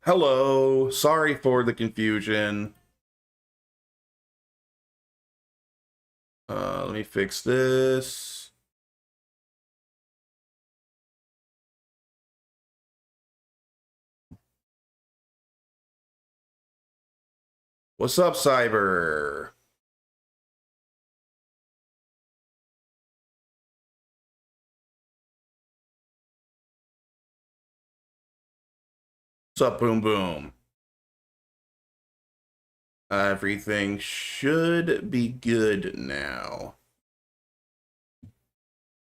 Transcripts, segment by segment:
Hello, sorry for the confusion. Let me fix this. What's up, Cyber? What's up, Boom Boom? Everything should be good now.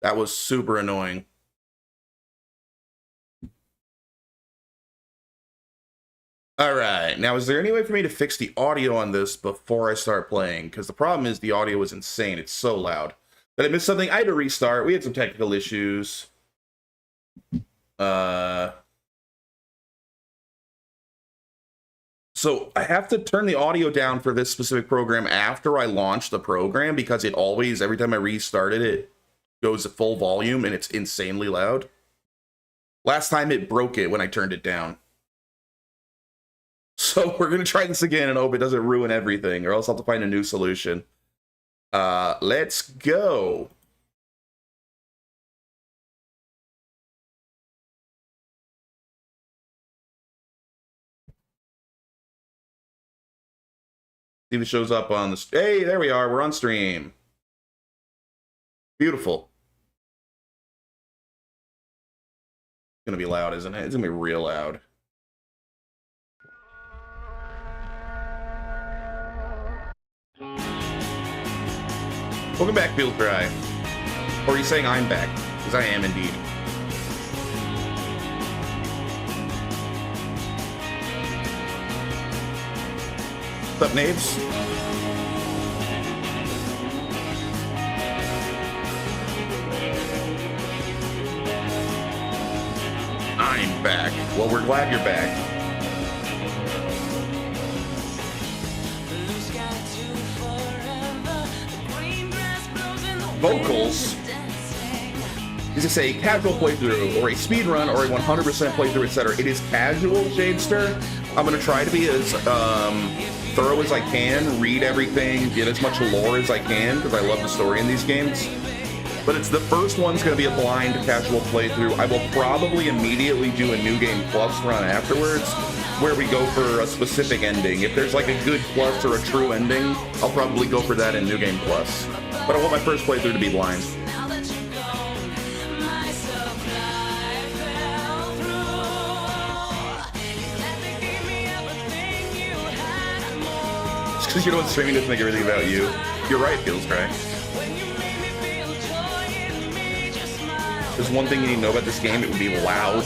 That was super annoying. All right, now is there any way for me to fix the audio on this before I start playing? Because the problem is the audio is insane. It's so loud. Did I miss something? I had to restart. We had some technical issues. So I have to turn the audio down for this specific program after I launch the program because it always, every time I restarted it, goes to full volume and it's insanely loud. Last time it broke it when I turned it down. So we're going to try this again and hope it doesn't ruin everything, or else I'll have to find a new solution. Let's go. See if it shows up on the... Hey, there we are. We're on stream. Beautiful. It's going to be loud, isn't it? It's going to be real loud. Welcome back, Field Cry. Or are you saying I'm back? Because I am indeed. What's up, Naves? I'm back. Well, we're glad you're back. Vocals is this a casual playthrough or a speed run or a 100% playthrough, etc. It is casual, Shadester. I'm going to try to be as thorough as I can, read everything, get as much lore as I can, because I love the story in these games. But it's the first one's going to be a blind casual playthrough. I will probably immediately do a New Game Plus run afterwards, where we go for a specific ending. If there's like a good plus or a true ending, I'll probably go for that in New Game Plus. But I want my first playthrough to be blind. Just because you know what streaming doesn't make everything about you. You're right, Feels Cry. There's one thing you need to know about this game, it would be loud.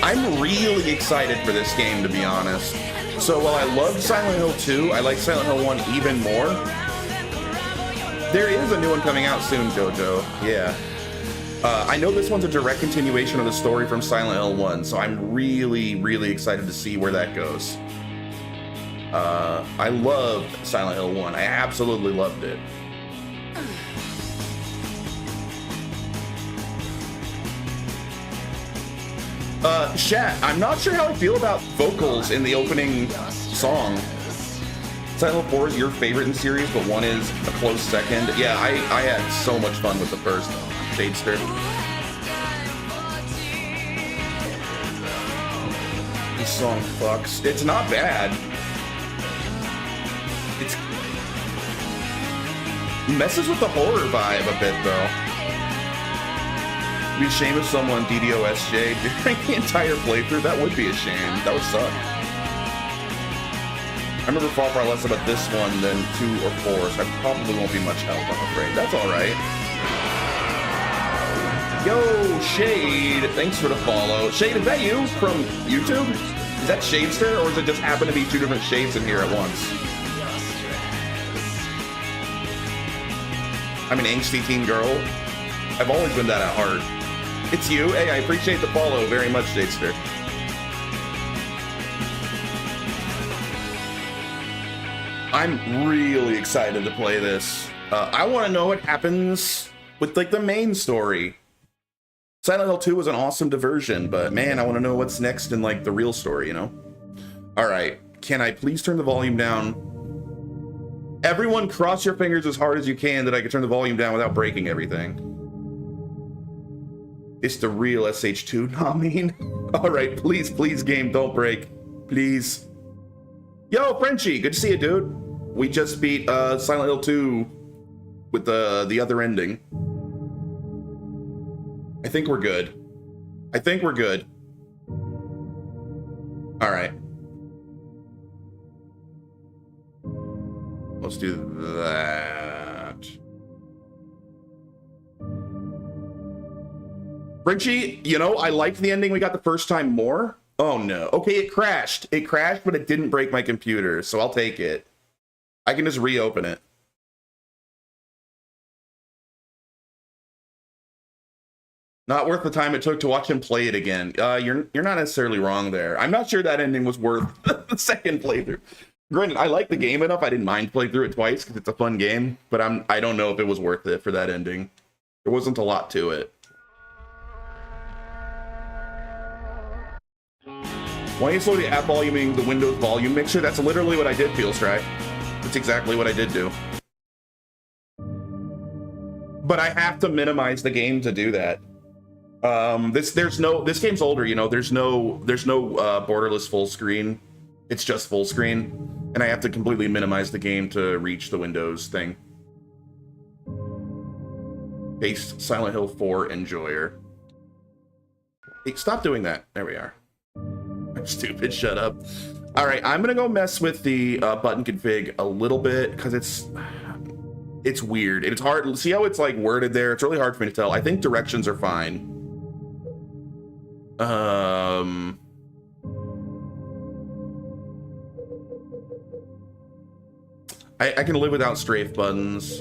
I'm really excited for this game, to be honest. So while I loved Silent Hill 2, I like Silent Hill 1 even more. There is a new one coming out soon, Jojo. Yeah. I know this one's a direct continuation of the story from Silent Hill 1, so I'm really, really excited to see where that goes. I loved Silent Hill 1. I absolutely loved it. Shat, I'm not sure how I feel about vocals in the opening song. Silent Hill 4 is your favorite in the series, but 1 is a close second. Yeah, I had so much fun with the first Shadester. This song fucks. It's not bad. It messes with the horror vibe a bit, though. It'd be a shame if someone DDoSJ during the entire playthrough. That would be a shame. That would suck. I remember far less about this one than 2 or 4, so I probably won't be much help, I'm afraid. That's alright. Yo, Shade, thanks for the follow. Shade, is that you from YouTube? Is that Shadester, or does it just happen to be 2 different shades in here at once? I'm an angsty teen girl. I've always been that at heart. It's you. Hey, I appreciate the follow very much, Shadester. I'm really excited to play this. I want to know what happens with like the main story. Silent Hill 2 was an awesome diversion, but man, I want to know what's next in like the real story, you know? All right, can I please turn the volume down? Everyone cross your fingers as hard as you can that I can turn the volume down without breaking everything. It's the real SH2, not mean. All right, please, please, game, don't break. Please. Yo, Frenchie, good to see you, dude. We just beat Silent Hill 2 with the other ending. I think we're good. I think we're good. All right. Let's do that. Frenchie, you know, I liked the ending we got the first time more. Oh no. Okay, it crashed. It crashed, but it didn't break my computer, so I'll take it. I can just reopen it. Not worth the time it took to watch him play it again. You're not necessarily wrong there. I'm not sure that ending was worth the second playthrough. Granted, I like the game enough. I didn't mind playing through it twice because it's a fun game, but I don't know if it was worth it for that ending. There wasn't a lot to it. Why are you slowly app voluming the Windows volume mixer? That's literally what I did, Feelstrike. That's exactly what I did do. But I have to minimize the game to do that. This game's older, you know, there's no borderless full screen. It's just full screen, and I have to completely minimize the game to reach the Windows thing. Paste Silent Hill 4 enjoyer. Hey, stop doing that. There we are. I'm stupid, shut up. All right, I'm gonna go mess with the button config a little bit because it's weird. It's hard. See how it's like worded there? It's really hard for me to tell. I think directions are fine. I can live without strafe buttons.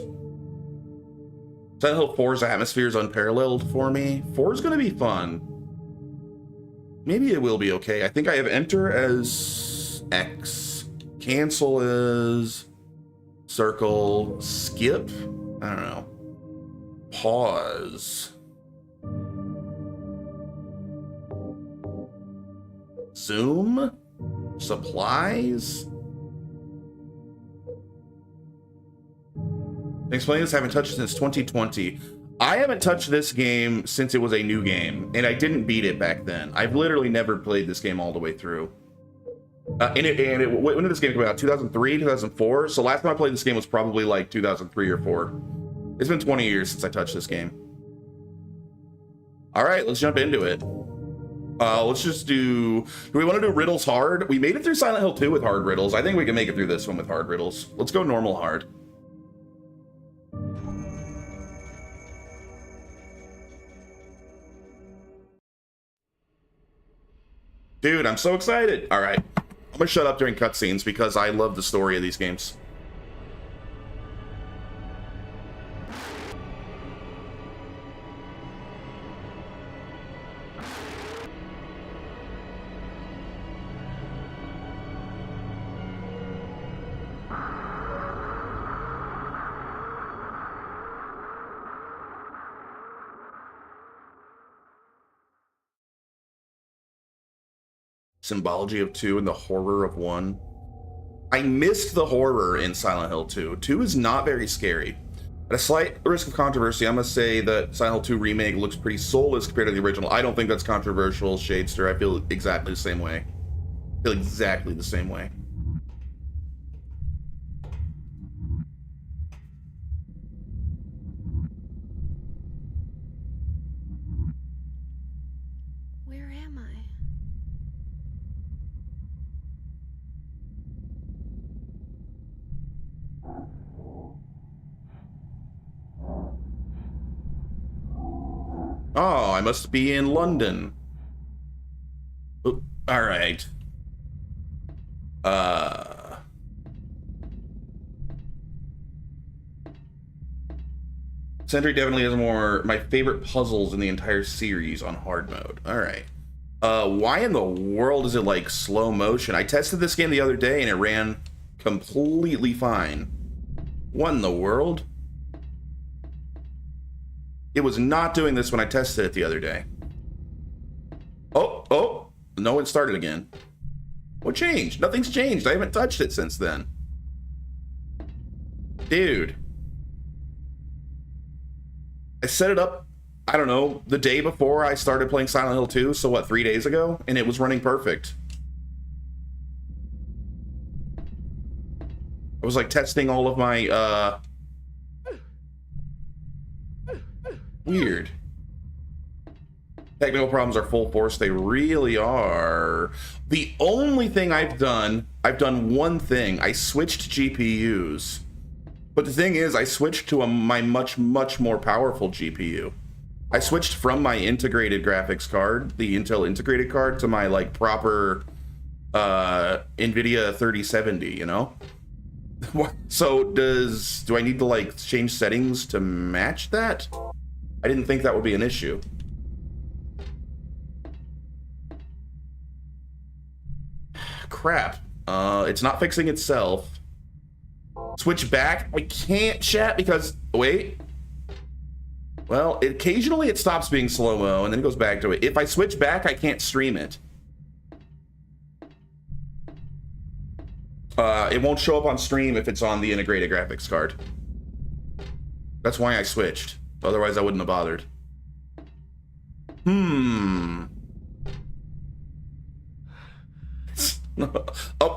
Silent Hill 4's atmosphere is unparalleled for me. 4 is gonna be fun. Maybe it will be okay. I think I have enter as X, cancel as circle, skip, I don't know, pause, zoom, supplies. Explain this, I haven't touched it since 2020. I haven't touched this game since it was a new game, and I didn't beat it back then. I've literally never played this game all the way through. When did this game come out? 2003, 2004? So last time I played this game was probably like 2003 or 4. It's been 20 years since I touched this game. All right, let's jump into it. Let's just do we want to do riddles hard? We made it through Silent Hill 2 with hard riddles. I think we can make it through this one with hard riddles. Let's go normal hard. Dude, I'm so excited. All right, I'm gonna shut up during cutscenes because I love the story of these games. Symbology of 2 and the horror of 1. I missed the horror in Silent Hill 2. 2 is not very scary. At a slight risk of controversy, I'm gonna say that Silent Hill 2 Remake looks pretty soulless compared to the original. I don't think that's controversial, Shadester. I feel exactly the same way. I feel exactly the same way. Where am I? Oh, I must be in London. Oh, all right. Sentry definitely has my favorite puzzles in the entire series on hard mode. All right. Why in the world is it like slow motion? I tested this game the other day and it ran completely fine. What in the world? It was not doing this when I tested it the other day. No, it started again. What changed? Nothing's changed. I haven't touched it since then. Dude. I set it up, I don't know, the day before I started playing Silent Hill 2, so what, 3 days ago? And it was running perfect. I was like testing all of my, weird. Technical problems are full force. They really are. The only thing I've done one thing. I switched GPUs. But the thing is, I switched to my much more powerful GPU. I switched from my integrated graphics card, the Intel integrated card, to my like proper NVIDIA 3070, you know? So do I need to like change settings to match that? I didn't think that would be an issue. Crap. It's not fixing itself. Switch back. I can't, chat, because wait. Well, occasionally it stops being slow-mo and then it goes back to it. If I switch back, I can't stream it. It won't show up on stream if it's on the integrated graphics card. That's why I switched. Otherwise, I wouldn't have bothered.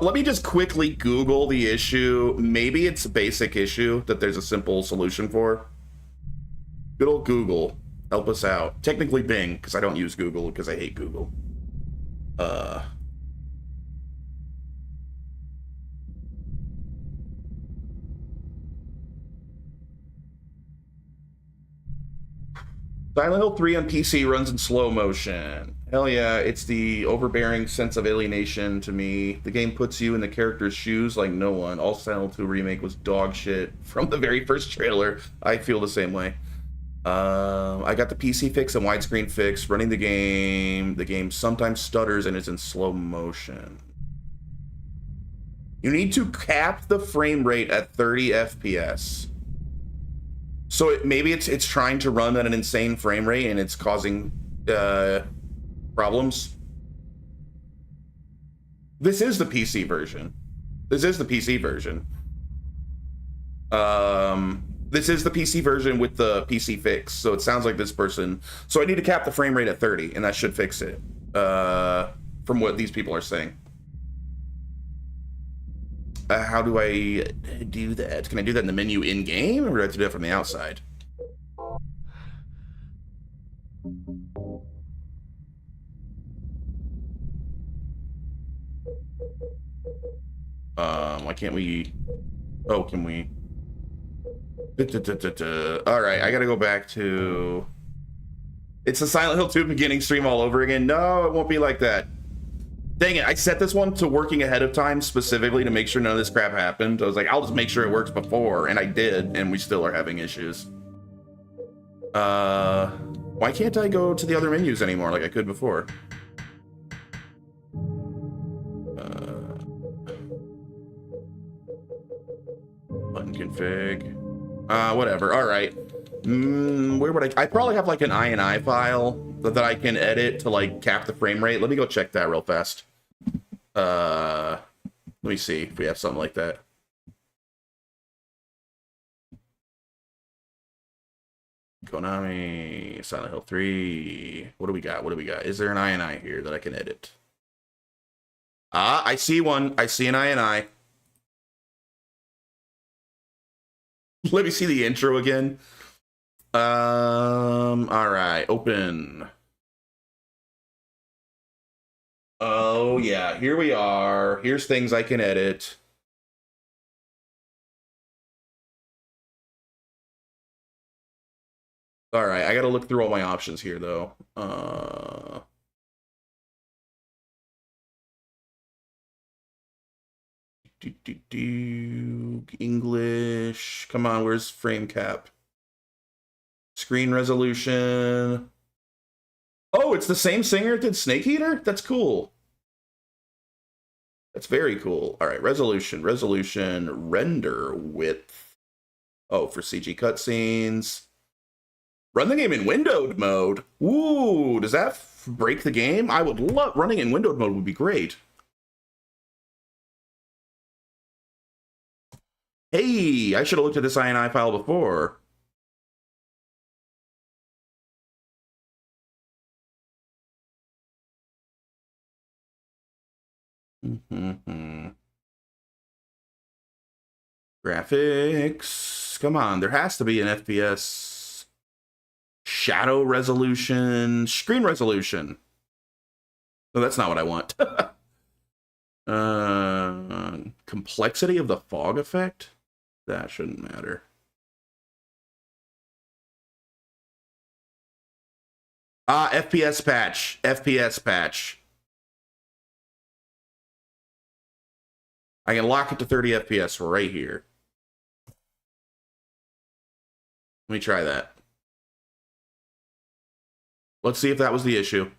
Let me just quickly Google the issue. Maybe it's a basic issue that there's a simple solution for. Good old Google, help us out. Technically Bing, because I don't use Google because I hate Google. Silent Hill 3 on PC runs in slow motion. Hell yeah, it's the overbearing sense of alienation to me. The game puts you in the character's shoes like no one. All Silent Hill 2 remake was dog shit from the very first trailer. I feel the same way. I got the PC fix and widescreen fix. Running the game sometimes stutters and is in slow motion. You need to cap the frame rate at 30 FPS. So maybe it's trying to run at an insane frame rate and it's causing problems. This is the PC version. This is the PC version. This is the PC version with the PC fix. So it sounds like this person. So I need to cap the frame rate at 30 and that should fix it. From what these people are saying. How do I do that? Can I do that in the menu in-game, or do I have to do it from the outside? Why can't we... Oh, can we... All right, I gotta go back to... It's a Silent Hill 2 beginning stream all over again. No, it won't be like that. Dang it, I set this one to working ahead of time specifically to make sure none of this crap happened. I was like, I'll just make sure it works before, and I did, and we still are having issues. Why can't I go to the other menus anymore like I could before? Button config. Whatever, all right. Where would I probably have like an INI file that I can edit to like cap the frame rate. Let me go check that real fast. Let me see if we have something like that. Konami, Silent Hill 3. What do we got? What do we got? Is there an INI here that I can edit? Ah, I see one. I see an INI. Let me see the intro again. All right, open. Oh yeah, here we are. Here's things I can edit. All right, I gotta look through all my options here though. English. Come on, where's frame cap? Screen resolution. Oh, it's the same singer that did Snake Eater? That's cool. That's very cool. All right, resolution, render width. Oh, for CG cutscenes. Run the game in windowed mode. Ooh, does that break the game? I would love running in windowed mode would be great. Hey, I should have looked at this INI file before. Graphics. Come on, there has to be an FPS. Shadow resolution. Screen resolution. No, that's not what I want. Complexity of the fog effect? That shouldn't matter. FPS patch. FPS patch. I can lock it to 30 FPS right here. Let me try that. Let's see if that was the issue.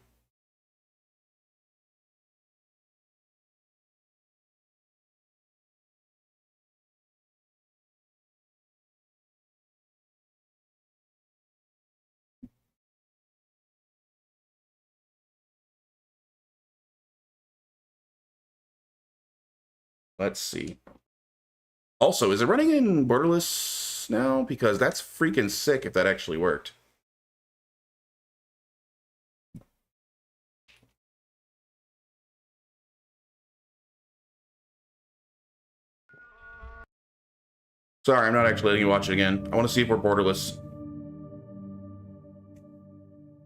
Let's see. Also, is it running in borderless now? Because that's freaking sick if that actually worked. Sorry, I'm not actually letting you watch it again. I want to see if we're borderless.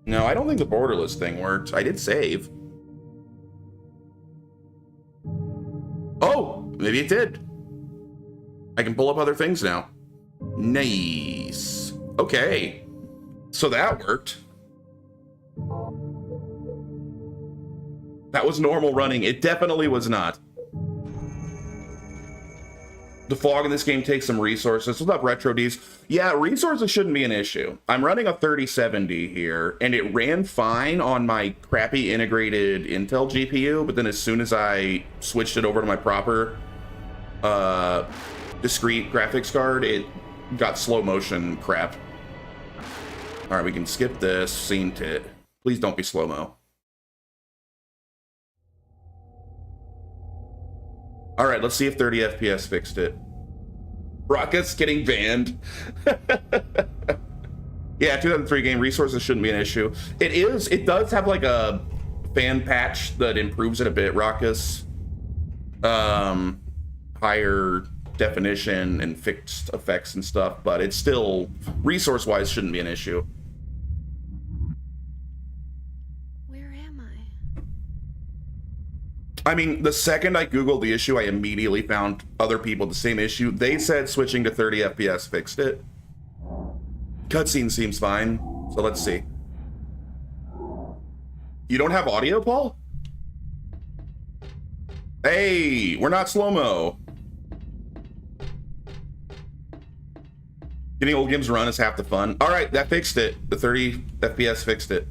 No, I don't think the borderless thing worked. I did save. Oh, maybe it did. I can pull up other things now. Nice. Okay. So that worked. That was normal running. It definitely was not. The fog in this game takes some resources. What's up, Retro D's? Yeah, resources shouldn't be an issue. I'm running a 3070 here, and it ran fine on my crappy integrated Intel GPU, but then as soon as I switched it over to my proper discrete graphics card, it got slow motion crap. All right, we can skip this scene tit. Please don't be slow-mo. All right, let's see if 30 FPS fixed it. Rocket's getting banned. Yeah, 2003 game resources shouldn't be an issue. It is. It does have like a fan patch that improves it a bit, Raucous. Higher definition and fixed effects and stuff, but it's still, resource-wise, shouldn't be an issue. I mean, the second I Googled the issue, I immediately found other people with the same issue. They said switching to 30 FPS fixed it. Cutscene seems fine, so let's see. You don't have audio, Paul? Hey, we're not slow-mo. Getting old games run is half the fun. All right, that fixed it. The 30 FPS fixed it.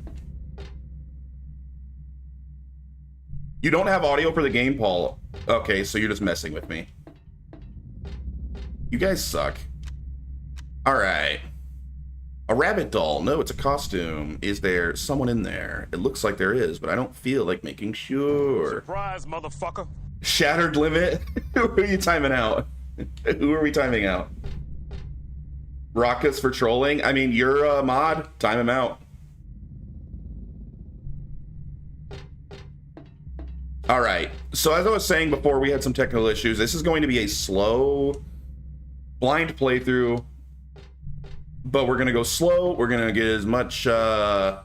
You don't have audio for the game, Paul. Okay, so you're just messing with me. You guys suck. All right. A rabbit doll. No, it's a costume. Is there someone in there? It looks like there is, but I don't feel like making sure. Surprise, motherfucker. Shattered limit? Who are you timing out? Who are we timing out? Raucous for trolling? I mean, you're a mod. Time him out. All right, so as I was saying before, we had some technical issues. This is going to be a slow, blind playthrough, but we're going to go slow. We're going to get as much, as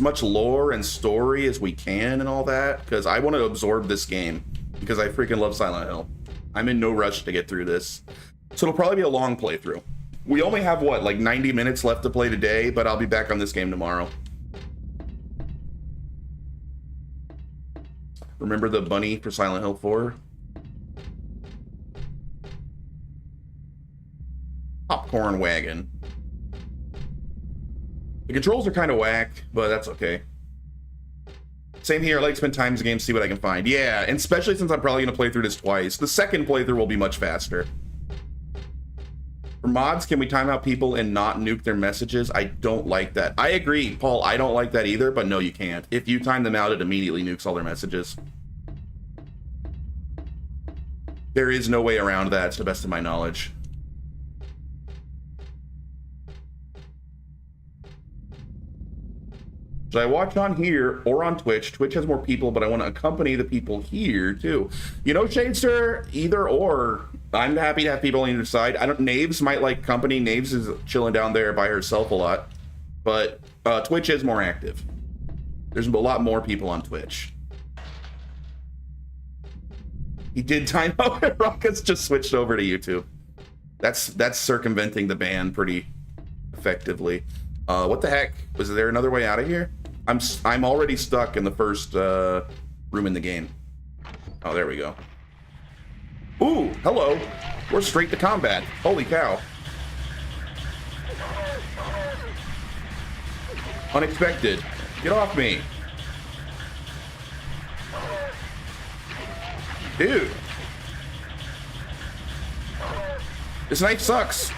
much lore and story as we can and all that, because I want to absorb this game, because I freaking love Silent Hill. I'm in no rush to get through this. So it'll probably be a long playthrough. We only have, what, like 90 minutes left to play today, but I'll be back on this game tomorrow. Remember the bunny for Silent Hill 4? Popcorn wagon. The controls are kind of whack, but that's okay. Same here. I like to spend time in the game, see what I can find. Yeah, and especially since I'm probably going to play through this twice. The second playthrough will be much faster. For mods, can we time out people and not nuke their messages? I don't like that. I agree, Paul. I don't like that either, but no, you can't. If you time them out, it immediately nukes all their messages. There is no way around that, to the best of my knowledge. Should I watch on here or on Twitch? Twitch has more people, but I want to accompany the people here too. You know, Shadester, either or. I'm happy to have people on either side. I don't. Knaves might like company. Knaves is chilling down there by herself a lot, but Twitch is more active. There's a lot more people on Twitch. He did time out. Rockets just switched over to YouTube. That's circumventing the ban pretty effectively. What the heck? Was there another way out of here? I'm already stuck in the first room in the game. Oh, there we go. Ooh, hello. We're straight to combat. Holy cow. Unexpected. Get off me. Dude. This knife sucks.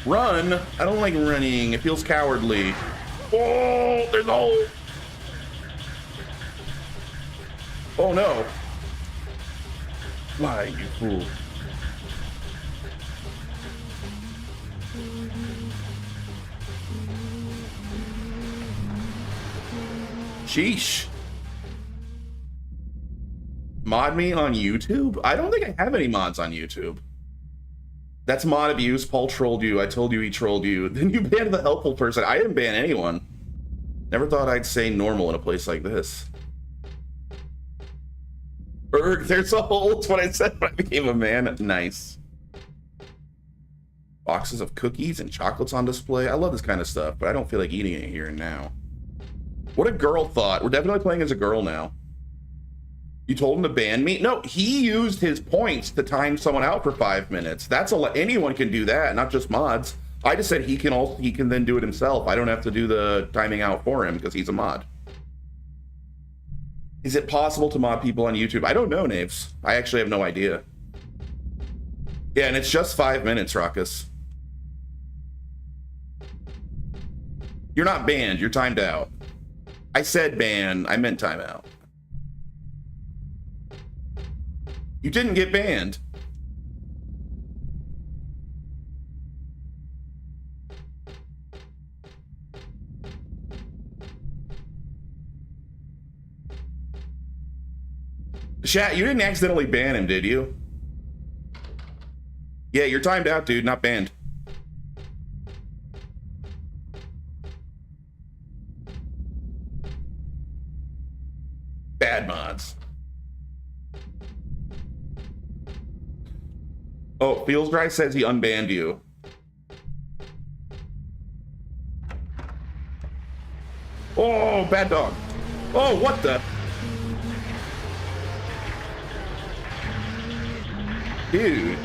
Run. I don't like running. It feels cowardly. Oh, there's a hole. Oh no. Fly, you fool. Sheesh. Mod me on YouTube? I don't think I have any mods on YouTube. That's mod abuse. Paul trolled you. I told you he trolled you. Then you banned the helpful person. I didn't ban anyone. Never thought I'd say normal in a place like this. Erg, there's a hole. That's what I said when I became a man. Nice. Boxes of cookies and chocolates on display. I love this kind of stuff, but I don't feel like eating it here and now. What a girl thought. We're definitely playing as a girl now. You told him to ban me? No, he used his points to time someone out for 5 minutes. That's anyone can do that, not just mods. I just said he can then do it himself. I don't have to do the timing out for him because he's a mod. Is it possible to mod people on YouTube? I don't know, Knaves. I actually have no idea. Yeah, and it's just 5 minutes, Ruckus. You're not banned, you're timed out. I said ban, I meant timeout. You didn't get banned. Chat, you didn't accidentally ban him, did you? Yeah, you're timed out, dude, not banned. Bad mods. Oh, Feels Dry says he unbanned you. Oh, bad dog. Oh, what the? Dude.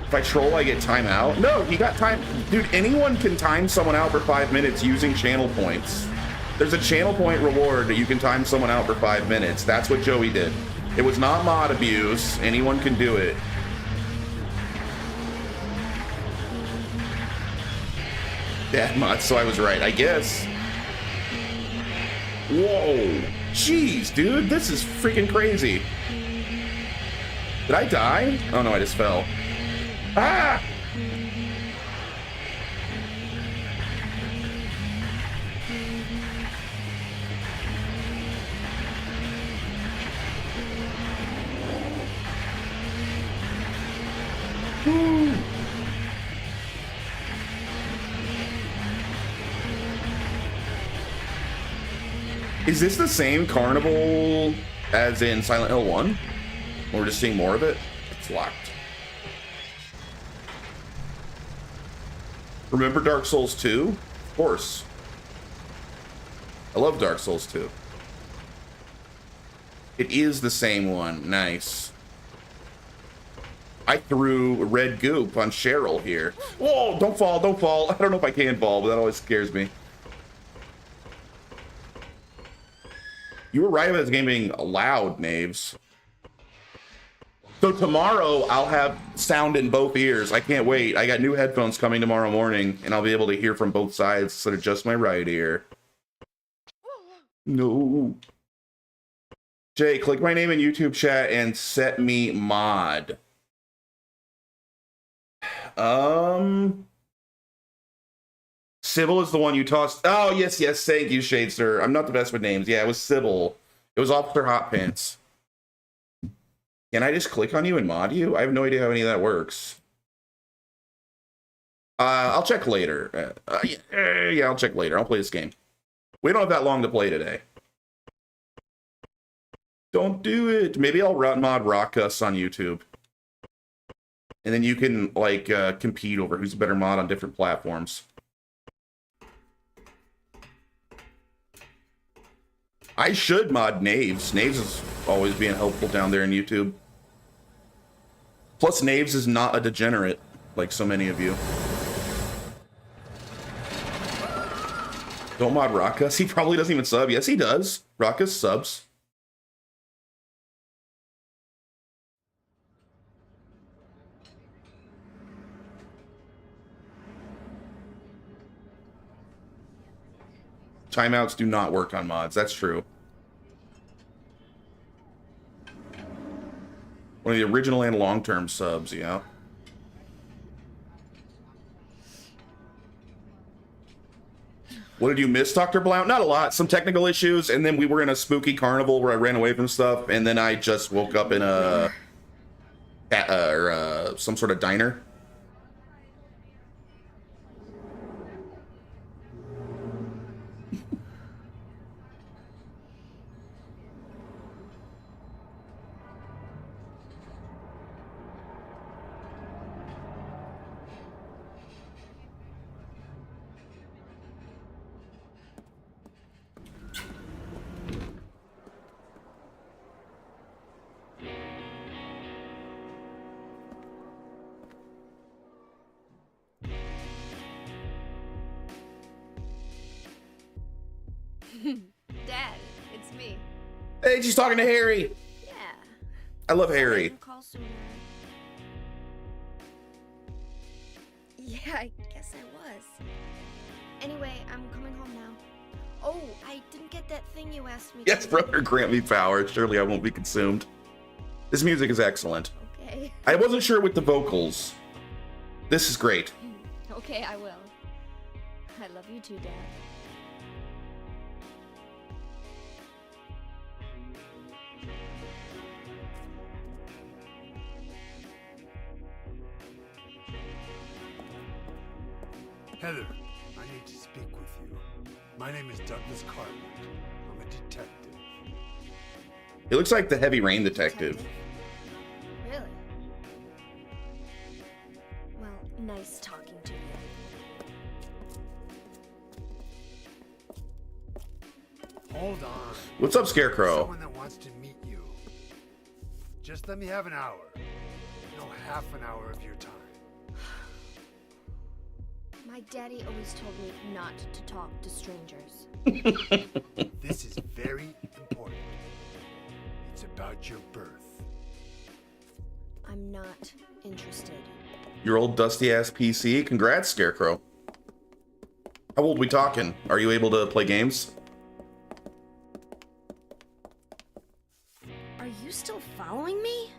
If I troll, I get time out? No, he got time. Dude, anyone can time someone out for 5 minutes using channel points. There's a channel point reward that you can time someone out for 5 minutes. That's what Joey did. It was not mod abuse. Anyone can do it. Bad mod, so I was right, I guess. Whoa. Jeez, dude, this is freaking crazy. Did I die? Oh no, I just fell. Ah! Is this the same carnival as in Silent Hill 1? Or we're just seeing more of it? It's locked. Remember Dark Souls 2? Of course. I love Dark Souls 2. It is the same one. Nice. I threw red goop on Cheryl here. Whoa, don't fall, don't fall. I don't know if I can fall, but that always scares me. You were right about this game being loud, Knaves. So tomorrow I'll have sound in both ears. I can't wait. I got new headphones coming tomorrow morning, and I'll be able to hear from both sides instead of just my right ear. No. Jay, click my name in YouTube chat and set me mod. Sybil is the one you tossed. Oh, yes, thank you, Shadester. I'm not the best with names. Yeah, it was Sybil. It was Officer Hot Pants. Can I just click on you and mod you? I have no idea how any of that works. I'll check later. Yeah, I'll check later. I'll play this game. We don't have that long to play today. Don't do it. Maybe I'll mod Rockus on YouTube. And then you can, like, compete over who's a better mod on different platforms. I should mod Knaves. Knaves is always being helpful down there in YouTube. Plus, Knaves is not a degenerate, like so many of you. Don't mod Rockus. He probably doesn't even sub. Yes, he does. Rockus subs. Timeouts do not work on mods. That's true. One of the original and long-term subs, yeah. What did you miss, Dr. Blount? Not a lot. Some technical issues, and then we were in a spooky carnival where I ran away from stuff, and then I just woke up in a some sort of diner. Dad, it's me. Hey, she's talking to Harry. Yeah. I love Harry. Call sooner. Yeah, I guess I was. Anyway, I'm coming home now. Oh, I didn't get that thing you asked me. Yes, brother, grant me power. Surely I won't be consumed. This music is excellent. Okay. I wasn't sure with the vocals. This is great. Okay, I will. I love you too, Dad. Heather, I need to speak with you. My name is Douglas Cartland. I'm a detective. It looks like the Heavy Rain detective. Really? Well, nice talking to you. Hold on. What's up, Scarecrow? Someone that wants to meet you. Just let me have an hour. No, half an hour of your time. My daddy always told me not to talk to strangers. This is very important. It's about your birth. I'm not interested. Your old dusty-ass PC? Congrats, Scarecrow. How old we talking? Are you able to play games? Are you still following me?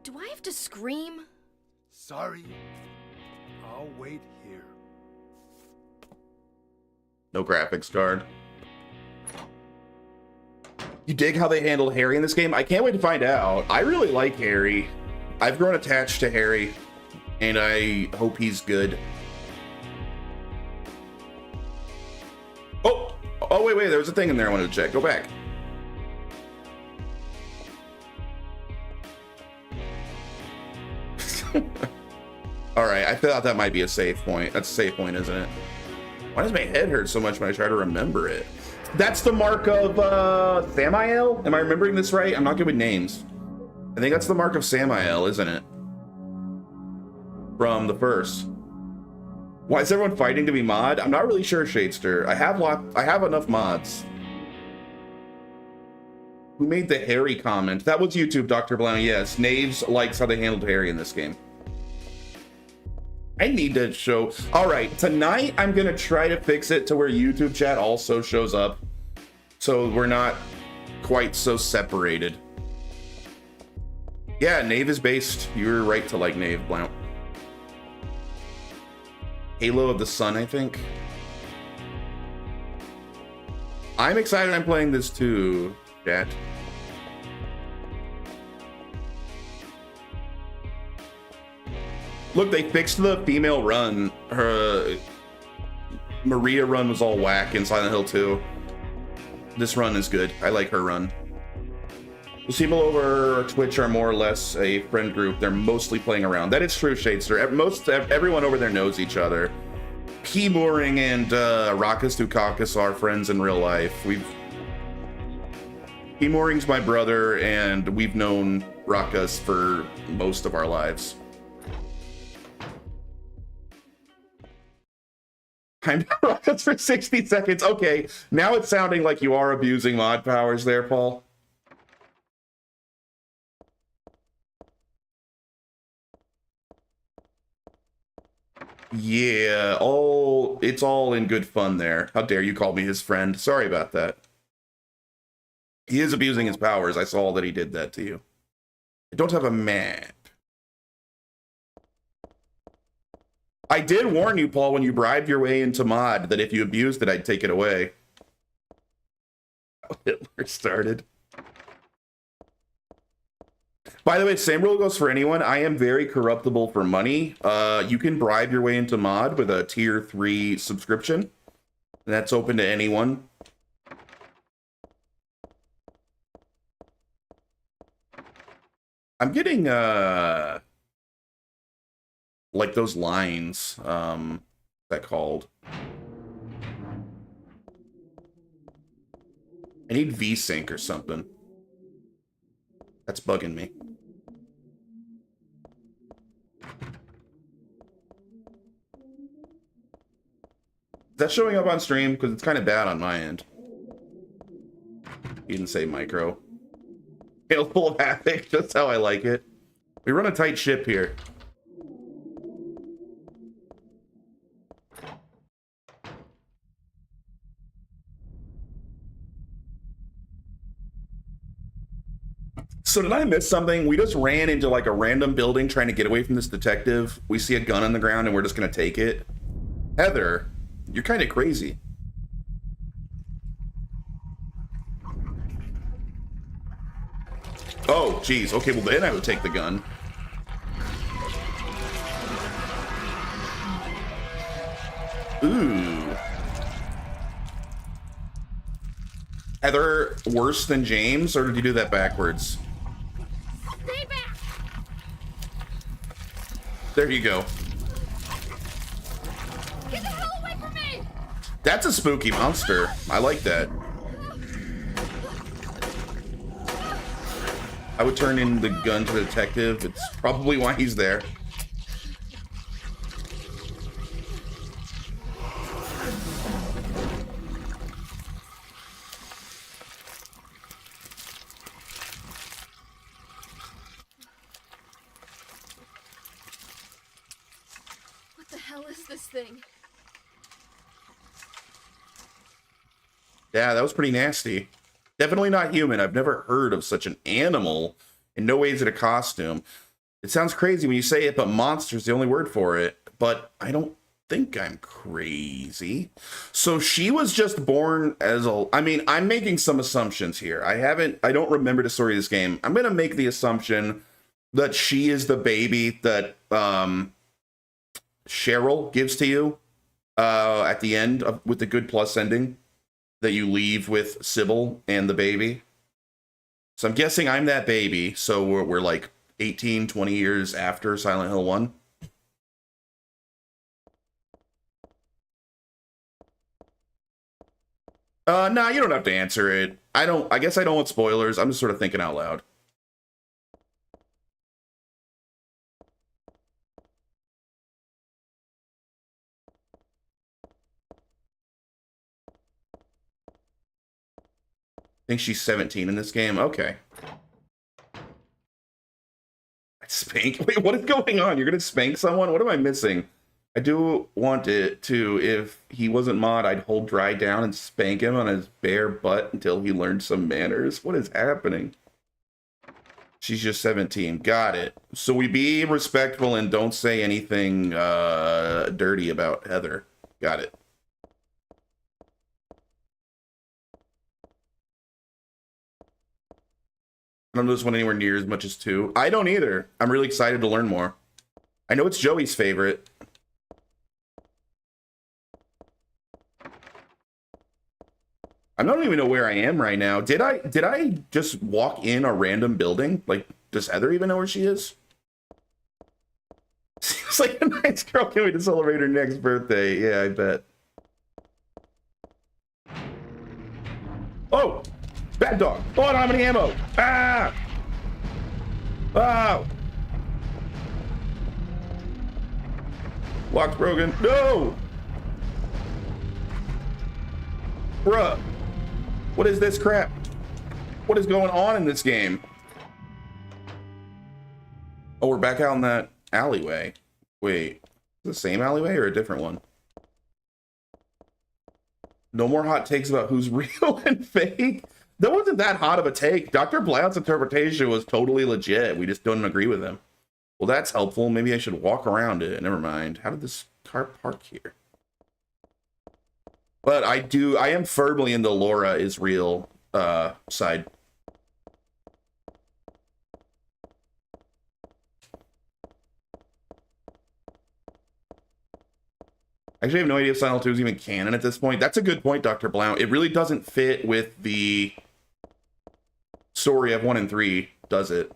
Do I have to scream? Sorry. I'll wait here. No graphics card. You dig how they handled Harry in this game? I can't wait to find out. I really like Harry. I've grown attached to Harry, and I hope he's good. Oh, wait, there was a thing in there I wanted to check. Go back. All right, I thought that might be a save point. That's a save point, isn't it? Why does my head hurt so much when I try to remember it? That's the mark of Samael? Am I remembering this right? I'm not good with names. I think that's the mark of Samael, isn't it? From the first. Why is everyone fighting to be mod? I'm not really sure, Shadester. I have enough mods. Who made the Harry comment? That was YouTube, Dr. Brown. Yes, Knaves likes how they handled Harry in this game. I need to show... All right, tonight I'm going to try to fix it to where YouTube chat also shows up. So we're not quite so separated. Yeah, Knave is based. You're right to like Knave, Blount. Halo of the Sun, I think. I'm excited I'm playing this too, chat. Look, they fixed the female run. Her Maria run was all whack in Silent Hill 2. This run is good. I like her run. The people over Twitch are more or less a friend group. They're mostly playing around. That is true, Shadester. Everyone over there knows each other. P. Mooring and Rakas Dukakis are friends in real life. P. Mooring's my brother, and we've known Rakas for most of our lives. I'm Rakas for 60 seconds. Okay, now it's sounding like you are abusing mod powers there, Paul. Yeah, it's all in good fun there. How dare you call me his friend? Sorry about that. He is abusing his powers. I saw that he did that to you. I don't have a map. I did warn you, Paul, when you bribed your way into mod, that if you abused it, I'd take it away. How Hitler started. By the way, same rule goes for anyone. I am very corruptible for money. You can bribe your way into mod with a tier 3 subscription. That's open to anyone. I'm getting like those lines that called. I need VSync or something. That's bugging me. Is that showing up on stream? Because it's kind of bad on my end. You didn't say micro. Hail full of havoc, just how I like it. We run a tight ship here. So did I miss something? We just ran into like a random building trying to get away from this detective. We see a gun on the ground and we're just gonna take it. Heather, you're kind of crazy. Oh, geez. Okay, well then I would take the gun. Ooh. Heather, worse than James, or did you do that backwards? Stay back! There you go. Get the hell away from me! That's a spooky monster. I like that. I would turn in the gun to the detective. It's probably why he's there. What the hell is this thing? Yeah, that was pretty nasty. Definitely not human. I've never heard of such an animal. In no way is it a costume. It sounds crazy when you say it, but monster's the only word for it. But I don't think I'm crazy. So she was just born as a... I mean, I'm making some assumptions here. I don't remember the story of this game. I'm going to make the assumption that she is the baby that Cheryl gives to you at the end with the good plus ending. That you leave with Sybil and the baby. So I'm guessing I'm that baby. So we're like 18, 20 years after Silent Hill 1. Nah, you don't have to answer it. I guess I don't want spoilers. I'm just sort of thinking out loud. think she's 17 in this game. Okay. Spank? Wait, what is going on? You're gonna spank someone? What am I missing? I do want it to, if he wasn't mod, I'd hold Dry down and spank him on his bare butt until he learned some manners. What is happening? She's just 17. Got it. So we be respectful and don't say anything dirty about Heather. Got it. I don't know this one anywhere near as much as 2. I don't either. I'm really excited to learn more. I know it's Joey's favorite. I don't even know where I am right now. Did I just walk in a random building? Like, does Heather even know where she is? Seems like a nice girl. Can't wait to celebrate her next birthday. Yeah, I bet. Oh! Bad dog. Oh, I don't have any ammo. Ah! Oh! Lock's broken. No! Bruh. What is this crap? What is going on in this game? Oh, we're back out in that alleyway. Wait, the same alleyway or a different one? No more hot takes about who's real and fake. That wasn't that hot of a take. Dr. Blount's interpretation was totally legit. We just don't agree with him. Well, that's helpful. Maybe I should walk around it. Never mind. How did this car park here? But I am firmly in the Laura is real side. Actually, I have no idea if Silent Hill 2 is even canon at this point. That's a good point, Dr. Blount. It really doesn't fit with the story of 1 and 3, does it?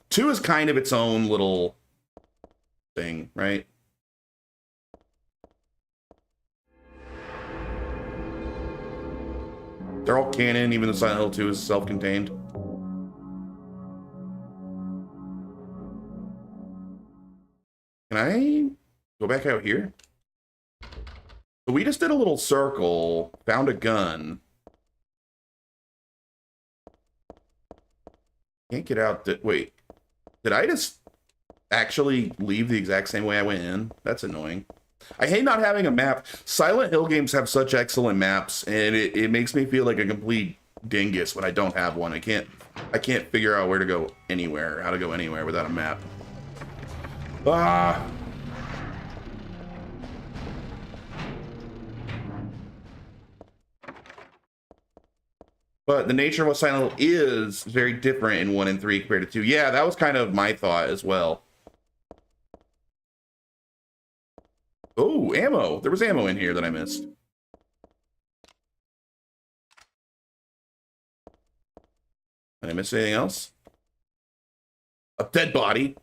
Two is kind of its own little thing, right? They're all canon, even though Silent Hill 2 is self-contained. Can I go back out here? So we just did a little circle, found a gun. Can't get out. Wait, did I just actually leave the exact same way I went in? That's annoying. I hate not having a map. Silent Hill games have such excellent maps, and it makes me feel like a complete dingus when I don't have one. I can't figure out where to go anywhere, how to go anywhere without a map. Ah! But the nature of what Silent Hill is very different in 1 and 3 compared to 2. Yeah, that was kind of my thought as well. Oh, ammo. There was ammo in here that I missed. Did I miss anything else? A dead body.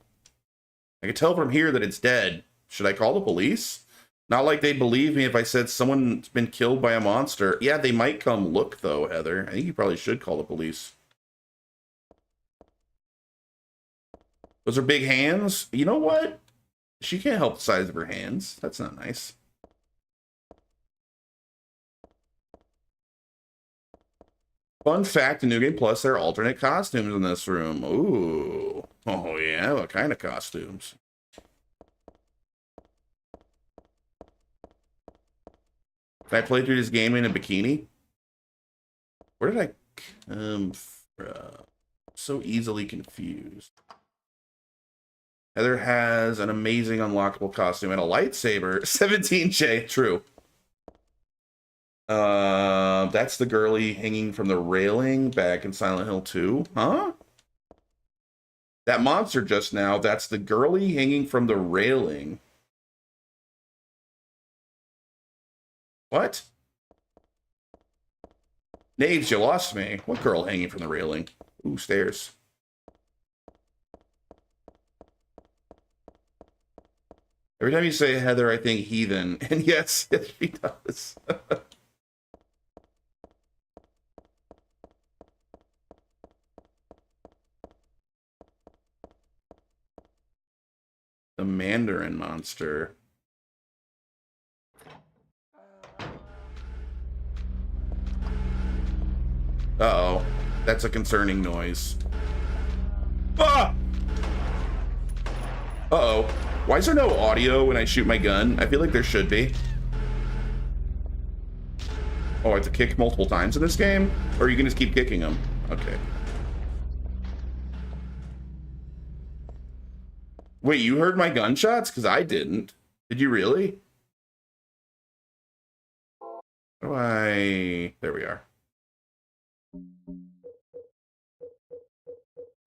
I can tell from here that it's dead. Should I call the police? Not like they'd believe me if I said someone's been killed by a monster. Yeah, they might come look, though, Heather. I think you probably should call the police. Those are big hands? You know what? She can't help the size of her hands. That's not nice. Fun fact, in New Game Plus, there are alternate costumes in this room. Ooh. Oh, yeah? What kind of costumes? Can I play through this game in a bikini? Where did I come from? So easily confused. Heather has an amazing unlockable costume and a lightsaber. 17J, true. That's the girlie hanging from the railing back in Silent Hill 2. Huh? That monster just now, that's the girlie hanging from the railing. What? Naves, you lost me. What girl hanging from the railing? Ooh, stairs. Every time you say Heather, I think heathen. And yes, yes, she does. The Mandarin monster. Uh-oh. That's a concerning noise. Ah! Uh-oh. Why is there no audio when I shoot my gun? I feel like there should be. Oh, I have to kick multiple times in this game? Or you can just keep kicking them? Okay. Wait, you heard my gunshots? Because I didn't. Did you really? How do I... There we are.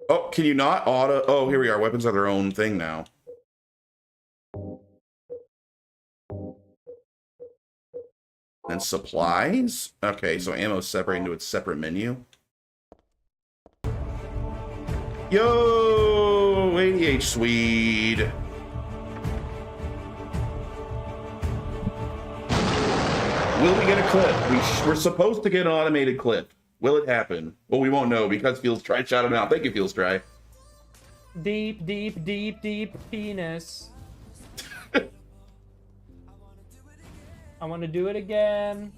Oh, can you not auto... Oh, here we are. Weapons are their own thing now. And supplies? Okay, so ammo's separated into its separate menu. Yo, ADH Swede. Will we get a clip? We're supposed to get an automated clip. Will it happen? Well, we won't know because Feels Try shouted him out. Thank you, Feels Try. Deep, deep, deep, deep penis. I want to do it again.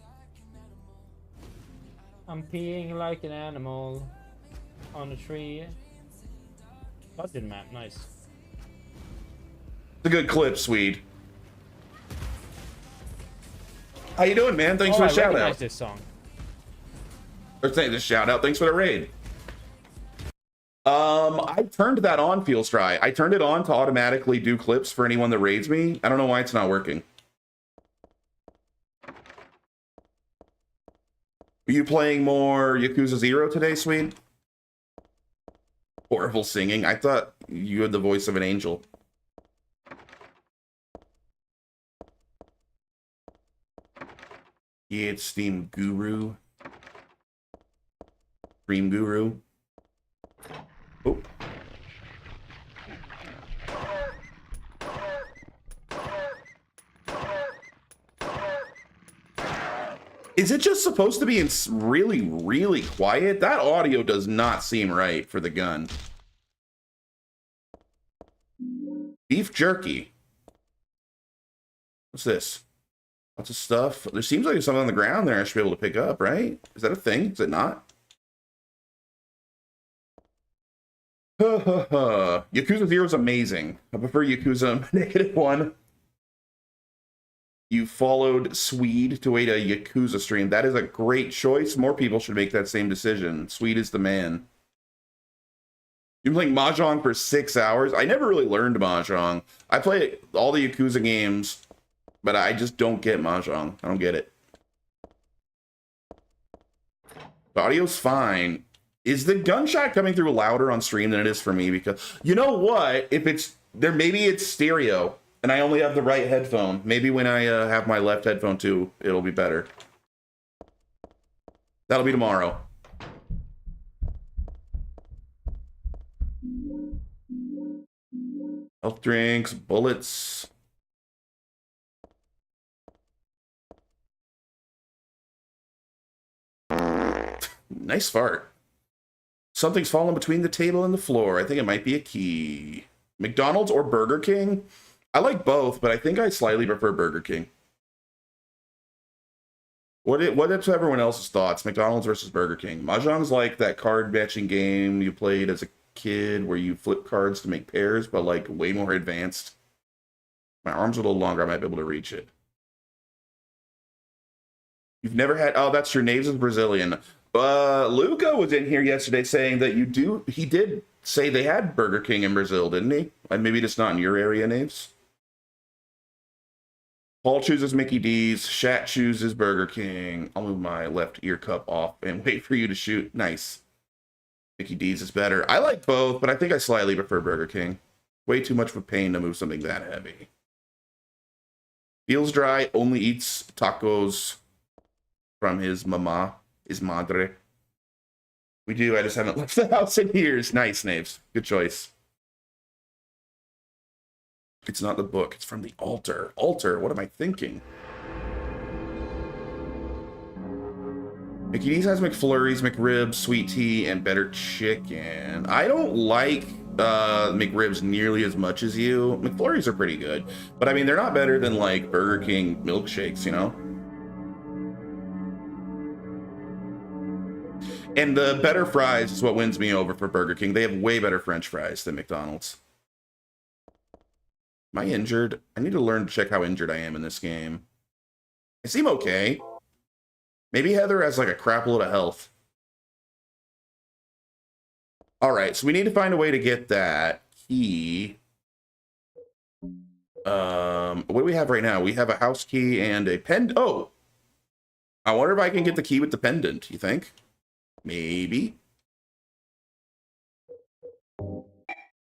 I'm peeing like an animal on a tree. Budget map, nice. It's a good clip, Swede. How you doing, man? Thanks for the shout out. This song. Or saying this shout out. Thanks for the raid. I turned that on, Feels Try. I turned it on to automatically do clips for anyone that raids me. I don't know why it's not working. Are you playing more Yakuza 0 today, Swede? Horrible singing. I thought you had the voice of an angel. Yeah, it's Steam Guru. Dream Guru. Oh. Is it just supposed to be really, really quiet? That audio does not seem right for the gun. Beef jerky. What's this? Lots of stuff. There seems like there's something on the ground there I should be able to pick up, right? Is that a thing? Is it not? Yakuza 0 is amazing. I prefer Yakuza -1. You followed Swede to wait a Yakuza stream. That is a great choice. More people should make that same decision. Swede is the man. You've been playing Mahjong for 6 hours? I never really learned Mahjong. I play all the Yakuza games, but I just don't get Mahjong. I don't get it. The audio's fine. Is the gunshot coming through louder on stream than it is for me? Because, you know what? If it's there, maybe it's stereo. And I only have the right headphone. Maybe when I have my left headphone too, it'll be better. That'll be tomorrow. Health drinks, bullets. Nice fart. Something's fallen between the table and the floor. I think it might be a key. McDonald's or Burger King? I like both, but I think I slightly prefer Burger King. What is everyone else's thoughts? McDonald's versus Burger King. Mahjong's like that card matching game you played as a kid where you flip cards to make pairs, but like way more advanced. My arm's a little longer. I might be able to reach it. You've never had... Oh, that's your Naves is Brazilian. Luca was in here yesterday saying that he did say they had Burger King in Brazil, didn't he? And maybe just not in your area, Naves. Paul chooses Mickey D's. Shat chooses Burger King. I'll move my left ear cup off and wait for you to shoot. Nice. Mickey D's is better. I like both, but I think I slightly prefer Burger King. Way too much of a pain to move something that heavy. Feels Dry only eats tacos from his mama, his madre. We do. I just haven't left the house in years. Nice, Naves. Good choice. It's not the book. It's from the altar. Altar? What am I thinking? Mickey D's has McFlurries, McRibs, sweet tea, and better chicken. I don't like McRibs nearly as much as you. McFlurries are pretty good. But I mean, they're not better than like Burger King milkshakes, you know? And the better fries is what wins me over for Burger King. They have way better French fries than McDonald's. Am I injured? I need to learn to check how injured I am in this game. I seem okay. Maybe Heather has like a crap load of health. All right, so we need to find a way to get that key. What do we have right now? We have a house key and a pen. Oh, I wonder if I can get the key with the pendant. You think? Maybe.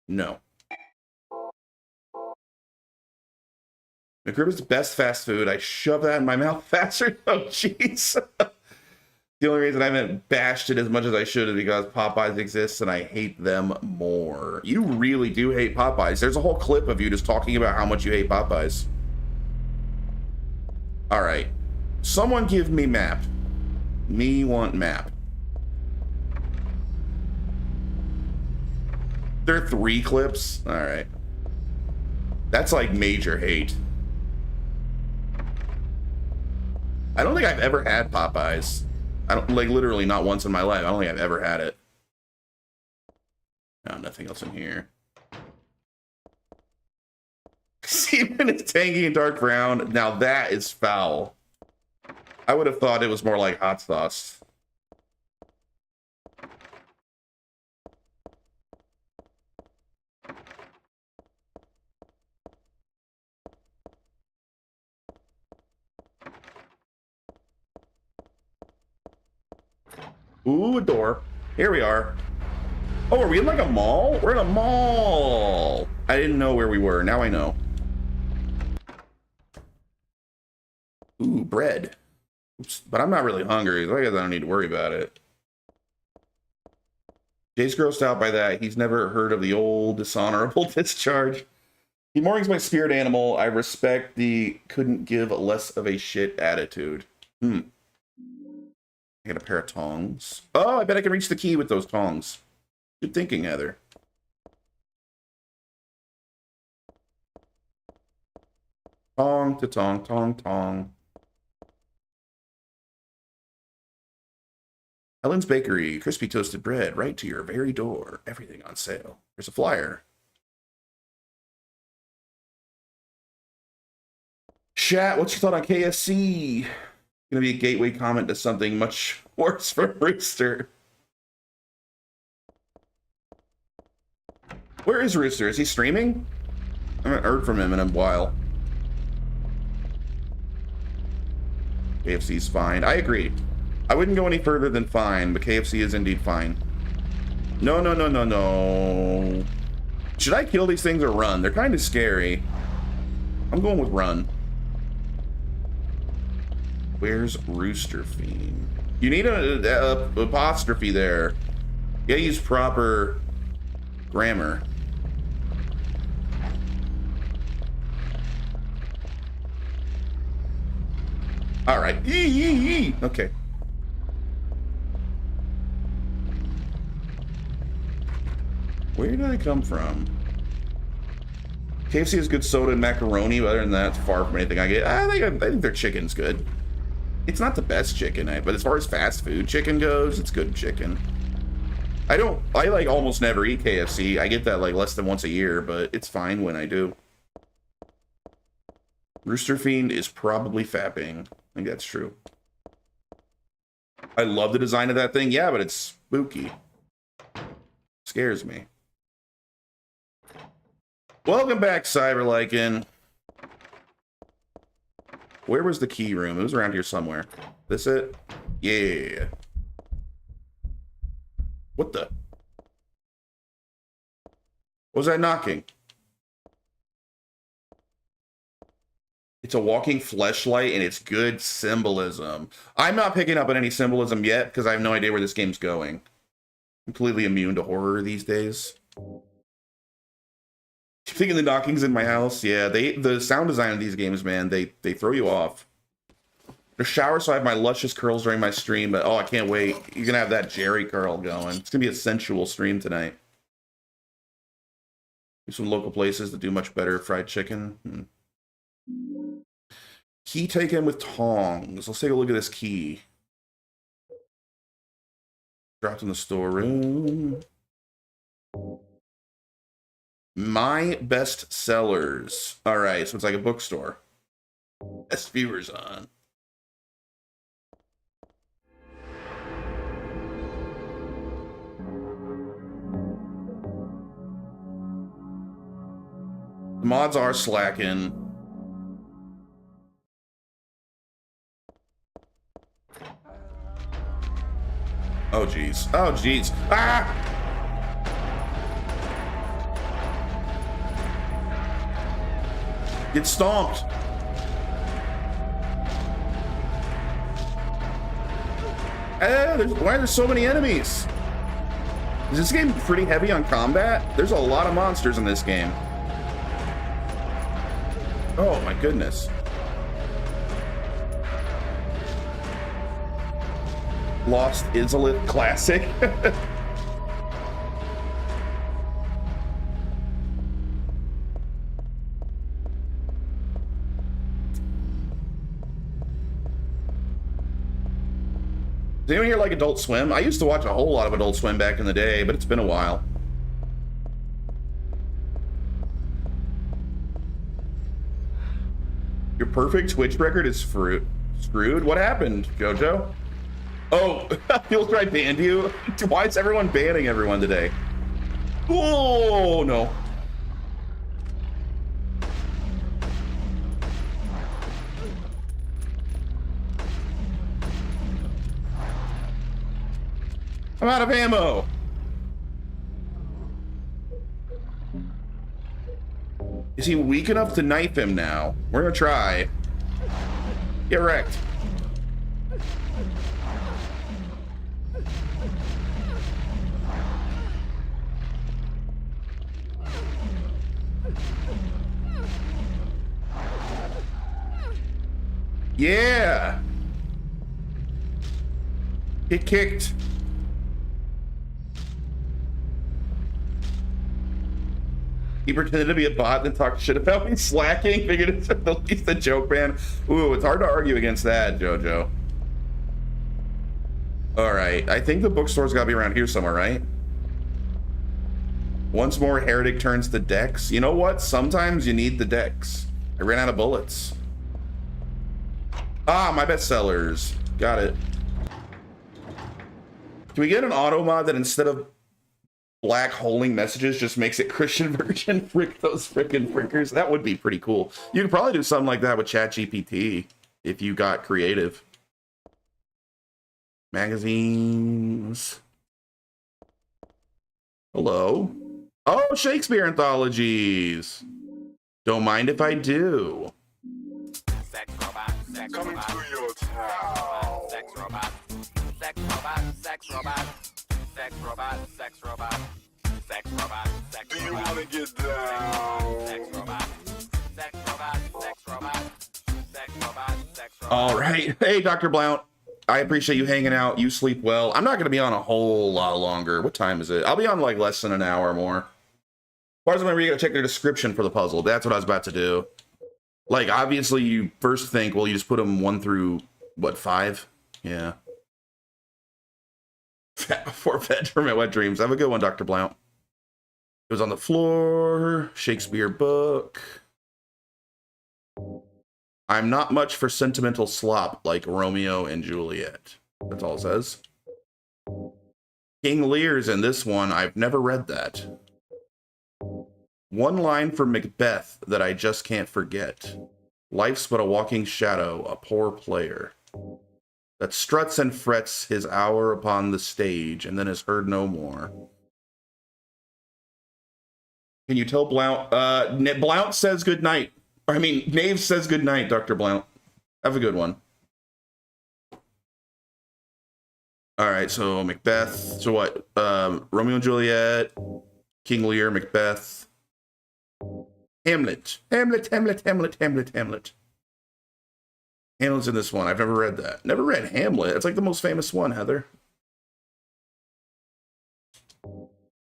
No. McRib is the best fast food. I shove that in my mouth faster. Oh, jeez. The only reason I haven't bashed it as much as I should is because Popeyes exists and I hate them more. You really do hate Popeyes. There's a whole clip of you just talking about how much you hate Popeyes. All right. Someone give me map. Me want map. There are 3 clips? All right. That's like major hate. I don't think I've ever had Popeyes. I don't, like, literally not once in my life. I don't think I've ever had it. No, nothing else in here. Semen is tangy and dark brown. Now that is foul. I would have thought it was more like hot sauce. Ooh, a door. Here we are. Oh, are we in like a mall? We're in a mall. I didn't know where we were. Now I know. Ooh, bread. Oops. But I'm not really hungry, so I guess I don't need to worry about it. Jay's grossed out by that. He's never heard of the old dishonorable discharge. He mourns my spirit animal. I respect the couldn't give less of a shit attitude. I got a pair of tongs. Oh, I bet I can reach the key with those tongs. Good thinking, Heather. Tong to tong, tong, tong. Helen's Bakery, crispy toasted bread right to your very door. Everything on sale. There's a flyer. Chat, what's your thought on KFC? Gonna be a gateway comment to something much worse for Rooster. Where is Rooster? Is he streaming? I haven't heard from him in a while. KFC's fine. I agree. I wouldn't go any further than fine, but KFC is indeed fine. No, no, no, no, no. Should I kill these things or run? They're kind of scary. I'm going with run. Where's Rooster Fiend? You need a apostrophe there. You gotta use proper grammar. All right. Okay. Where did I come from? KFC has good soda and macaroni, but other than that, it's far from anything I get. I think their chicken's good. It's not the best chicken, but as far as fast food chicken goes, it's good chicken. I like almost never eat KFC. I get that like less than once a year, but it's fine when I do. Rooster Fiend is probably fapping. I think that's true. I love the design of that thing. Yeah, but it's spooky. Scares me. Welcome back, Cyberlycan. Where was the key room? It was around here somewhere. This it? Yeah. What the? What was I knocking? It's a walking fleshlight and it's good symbolism. I'm not picking up on any symbolism yet because I have no idea where this game's going. Completely immune to horror these days. Thinking the knockings in my house, yeah, the sound design of these games, man, they throw you off. The shower, so I have my luscious curls during my stream, but oh, I can't wait. You're gonna have that Jerry curl going. It's gonna be a sensual stream tonight. There's some local places that do much better fried chicken. Key taken with tongs. Let's take a look at this key. Dropped in the storeroom. My best sellers. All right, so it's like a bookstore. Best viewers on. The mods are slacking. Oh, geez. Oh, geez. Ah! Get stomped. Why are there so many enemies? Is this game pretty heavy on combat? There's a lot of monsters in this game. Oh, my goodness. Lost Izalith Classic. Does anyone here like Adult Swim? I used to watch a whole lot of Adult Swim back in the day, but it's been a while. Your perfect Twitch record is screwed? What happened, Jojo? Oh, Fuel Strike banned you? Why is everyone banning everyone today? Oh, no. I'm out of ammo. Is he weak enough to knife him now? We're gonna try. Get wrecked. Yeah. Get kicked. He pretended to be a bot and talked shit about me slacking. Figured it's at least a joke, man. Ooh, it's hard to argue against that, Jojo. All right, I think the bookstore's gotta be around here somewhere, right? Once more, Heretic turns to Dex. You know what? Sometimes you need the Dex. I ran out of bullets. Ah, my bestsellers. Got it. Can we get an auto mod that instead of black holing messages just makes it Christian version? Frick those frickin' frickers. That would be pretty cool. You could probably do something like that with ChatGPT if you got creative. Magazines. Hello. Oh, Shakespeare anthologies. Don't mind if I do. Coming to your town. Sex robot. Sex robot. Sex robot. Sex robot. Sex robot. Sex robot. Sex robot. Do you want to get down? Sex robot. Sex robot. Sex robot. Sex robot. Sex robot. All right. Hey, Dr. Blount. I appreciate you hanging out. You sleep well. I'm not going to be on a whole lot longer. What time is it? I'll be on like less than an hour more. As far as I remember, you got to check the description for the puzzle. That's what I was about to do. Like, obviously, you first think, well, you just put them 1 through, what, 5? Yeah. For bedroom at Wet Dreams. Have a good one, Dr. Blount. It was on the floor. Shakespeare book. I'm not much for sentimental slop like Romeo and Juliet. That's all it says. King Lear's in this one. I've never read that. One line from Macbeth that I just can't forget. Life's but a walking shadow, a poor player, that struts and frets his hour upon the stage and then is heard no more. Can you tell Blount? Blount says good night. I mean, Nave says good night, Dr. Blount. Have a good one. All right, so Macbeth. So what? Romeo and Juliet, King Lear, Macbeth. Hamlet. Hamlet's in this one. I've never read that. Never read Hamlet. It's like the most famous one, Heather.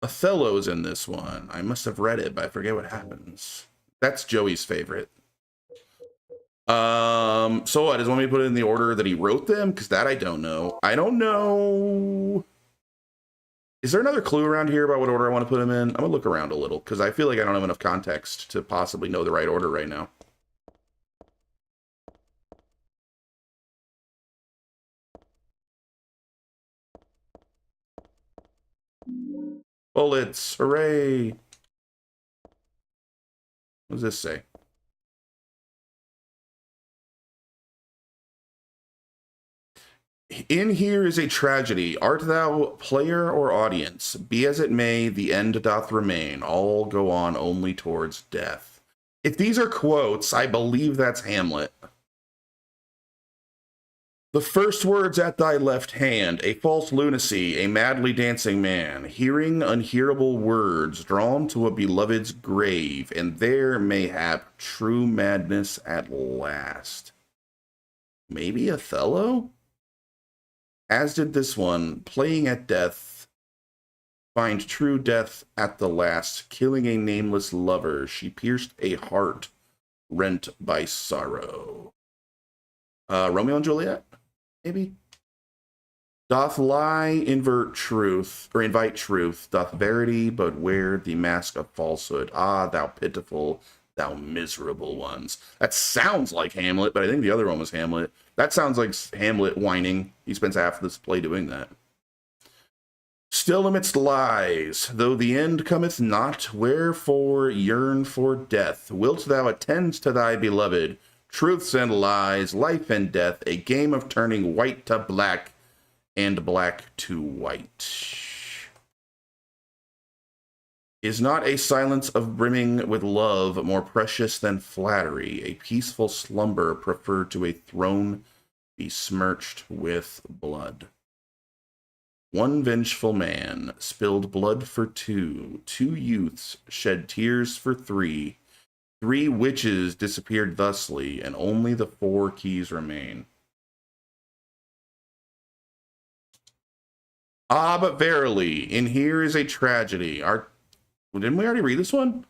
Othello's in this one. I must have read it, but I forget what happens. That's Joey's favorite. So what? Does he want me to put it in the order that he wrote them? Because that I don't know. I don't know. Is there another clue around here about what order I want to put them in? I'm gonna look around a little because I feel like I don't have enough context to possibly know the right order right now. Bullets, hooray! What does this say? In here is a tragedy. Art thou player or audience? Be as it may, the end doth remain. All go on only towards death. If these are quotes, I believe that's Hamlet. The first words at thy left hand, a false lunacy, a madly dancing man, hearing unhearable words, drawn to a beloved's grave, and there mayhap true madness at last. Maybe Othello? As did this one, playing at death, find true death at the last, killing a nameless lover, she pierced a heart rent by sorrow. Romeo and Juliet? Maybe? Doth lie invert truth, or invite truth, doth verity but wear the mask of falsehood. Ah, thou pitiful, thou miserable ones. That sounds like Hamlet, but I think the other one was Hamlet. That sounds like Hamlet whining. He spends half of this play doing that. Still amidst lies, though the end cometh not, wherefore yearn for death? Wilt thou attend to thy beloved? Truths and lies, life and death, a game of turning white to black and black to white. Is not a silence of brimming with love more precious than flattery, a peaceful slumber preferred to a throne besmirched with blood? One vengeful man spilled blood for two, two youths shed tears for three, three witches disappeared thusly, and only the four keys remain. Ah, but verily, in here is a tragedy. Didn't we already read this one?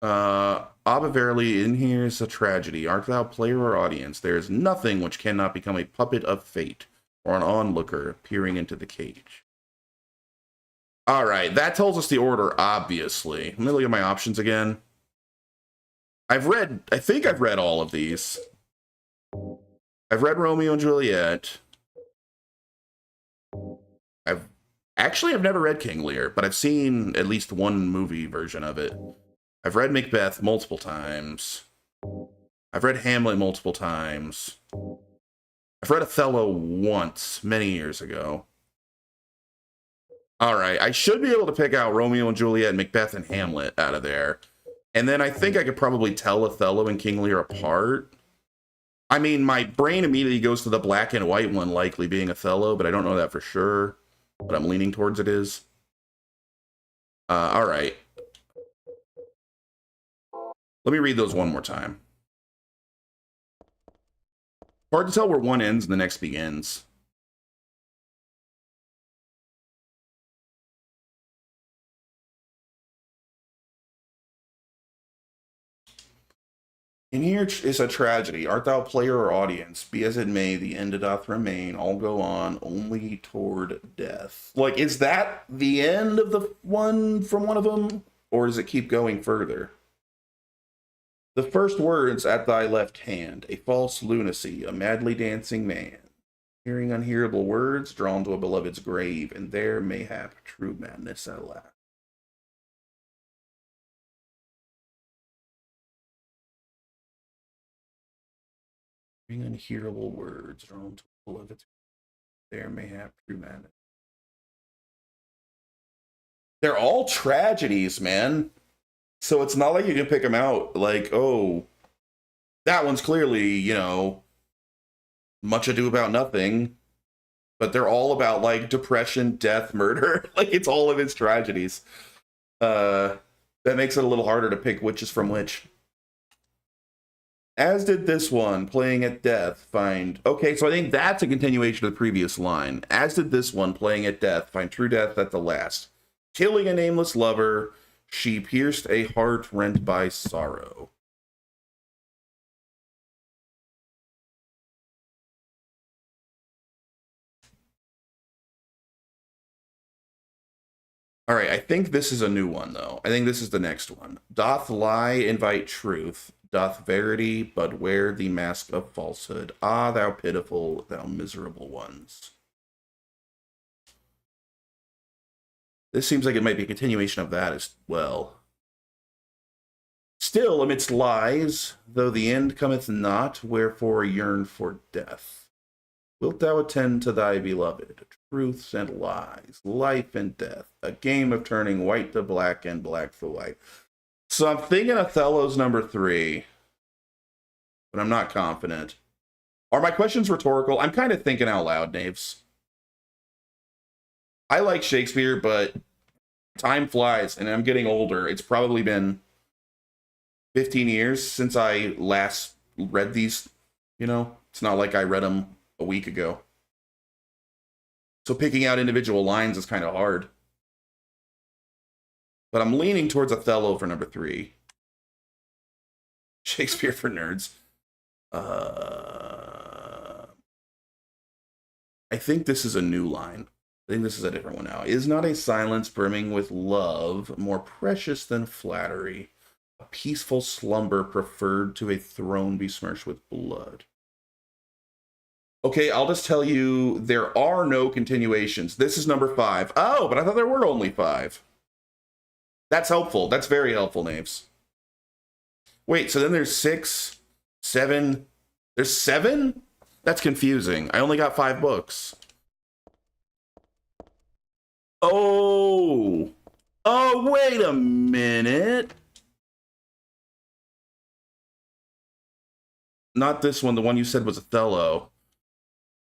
But verily, in here is a tragedy. Art thou player or audience? There is nothing which cannot become a puppet of fate, or an onlooker peering into the cage. All right, that tells us the order, obviously. Let me look at my options again. I think I've read all of these. I've read Romeo and Juliet. I've never read King Lear, but I've seen at least one movie version of it. I've read Macbeth multiple times. I've read Hamlet multiple times. I've read Othello once, many years ago. All right, I should be able to pick out Romeo and Juliet, Macbeth, and Hamlet out of there. And then I think I could probably tell Othello and King Lear apart. I mean, my brain immediately goes to the black and white one likely being Othello, but I don't know that for sure. But I'm leaning towards it is. All right. Let me read those one more time. Hard to tell where one ends and the next begins. In here is a tragedy. Art thou player or audience? Be as it may, the end doth remain. All go on, only toward death. Like, is that the end of the one from one of them? Or does it keep going further? The first words at thy left hand, a false lunacy, a madly dancing man, hearing unhearable words, drawn to a beloved's grave, and there mayhap true madness at last. Hearing unhearable words, drawn to a beloved's grave, there mayhap true madness. They're all tragedies, man. So it's not like you can pick them out like, oh, that one's clearly, you know, Much Ado About Nothing. But they're all about, like, depression, death, murder. Like, it's all of its tragedies. That makes it a little harder to pick which is from which. As did this one, playing at death, find... Okay, so I think that's a continuation of the previous line. As did this one, playing at death, find true death at the last. Killing a nameless lover, she pierced a heart rent by sorrow. All right, I think this is a new one, though. I think this is the next one. Doth lie invite truth? Doth verity but wear the mask of falsehood? Ah, thou pitiful, thou miserable ones. This seems like it might be a continuation of that as well. Still, amidst lies, though the end cometh not, wherefore yearn for death. Wilt thou attend to thy beloved? Truths and lies, life and death, a game of turning white to black and black to white. So I'm thinking Othello's number 3, but I'm not confident. Are my questions rhetorical? I'm kind of thinking out loud, Knaves. I like Shakespeare, but time flies, and I'm getting older. It's probably been 15 years since I last read these, you know? It's not like I read them a week ago. So picking out individual lines is kind of hard. But I'm leaning towards Othello for number 3. Shakespeare for nerds. I think this is a new line. I think this is a different one now. Is not a silence brimming with love more precious than flattery? A peaceful slumber preferred to a throne besmirched with blood. Okay, I'll just tell you, there are no continuations. This is number 5. Oh, but I thought there were only 5. That's helpful. That's very helpful, Knaves. Wait, so then there's 6, 7. There's 7? That's confusing. I only got 5 books. Oh! Oh, wait a minute. Not this one. The one you said was Othello.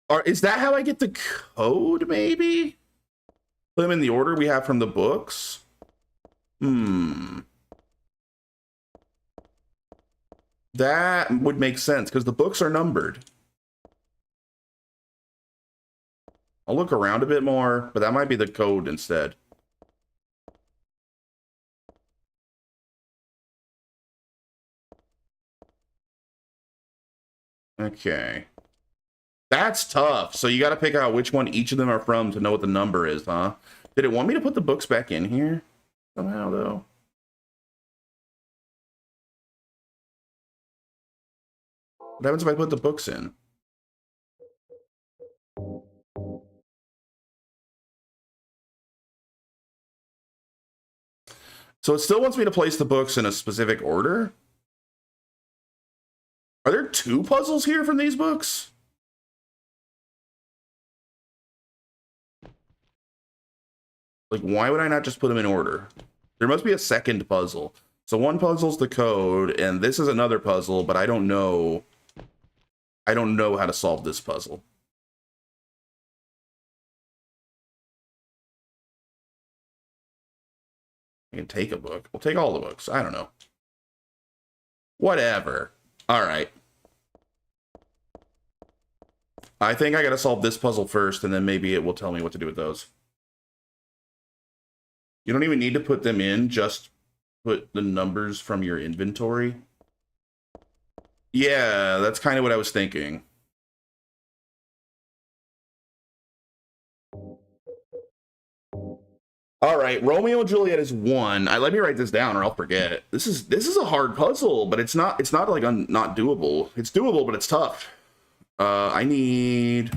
Or is that how I get the code, maybe? Put them in the order we have from the books? That would make sense, because the books are numbered. I'll look around a bit more, but that might be the code instead. Okay. That's tough. So you got to pick out which one each of them are from to know what the number is, huh? Did it want me to put the books back in here? Somehow, though. What happens if I put the books in? So it still wants me to place the books in a specific order? Are there 2 puzzles here from these books? Like, why would I not just put them in order? There must be a second puzzle. So one puzzle's the code, and this is another puzzle, but I don't know. I don't know how to solve this puzzle. I can take a book. We'll take all the books. I don't know. Whatever. All right. I think I got to solve this puzzle first, and then maybe it will tell me what to do with those. You don't even need to put them in, just put the numbers from your inventory. Yeah, that's kind of what I was thinking. All right, Romeo and Juliet is 1. Let me write this down or I'll forget. This is a hard puzzle, but it's not like not doable. It's doable, but it's tough. I need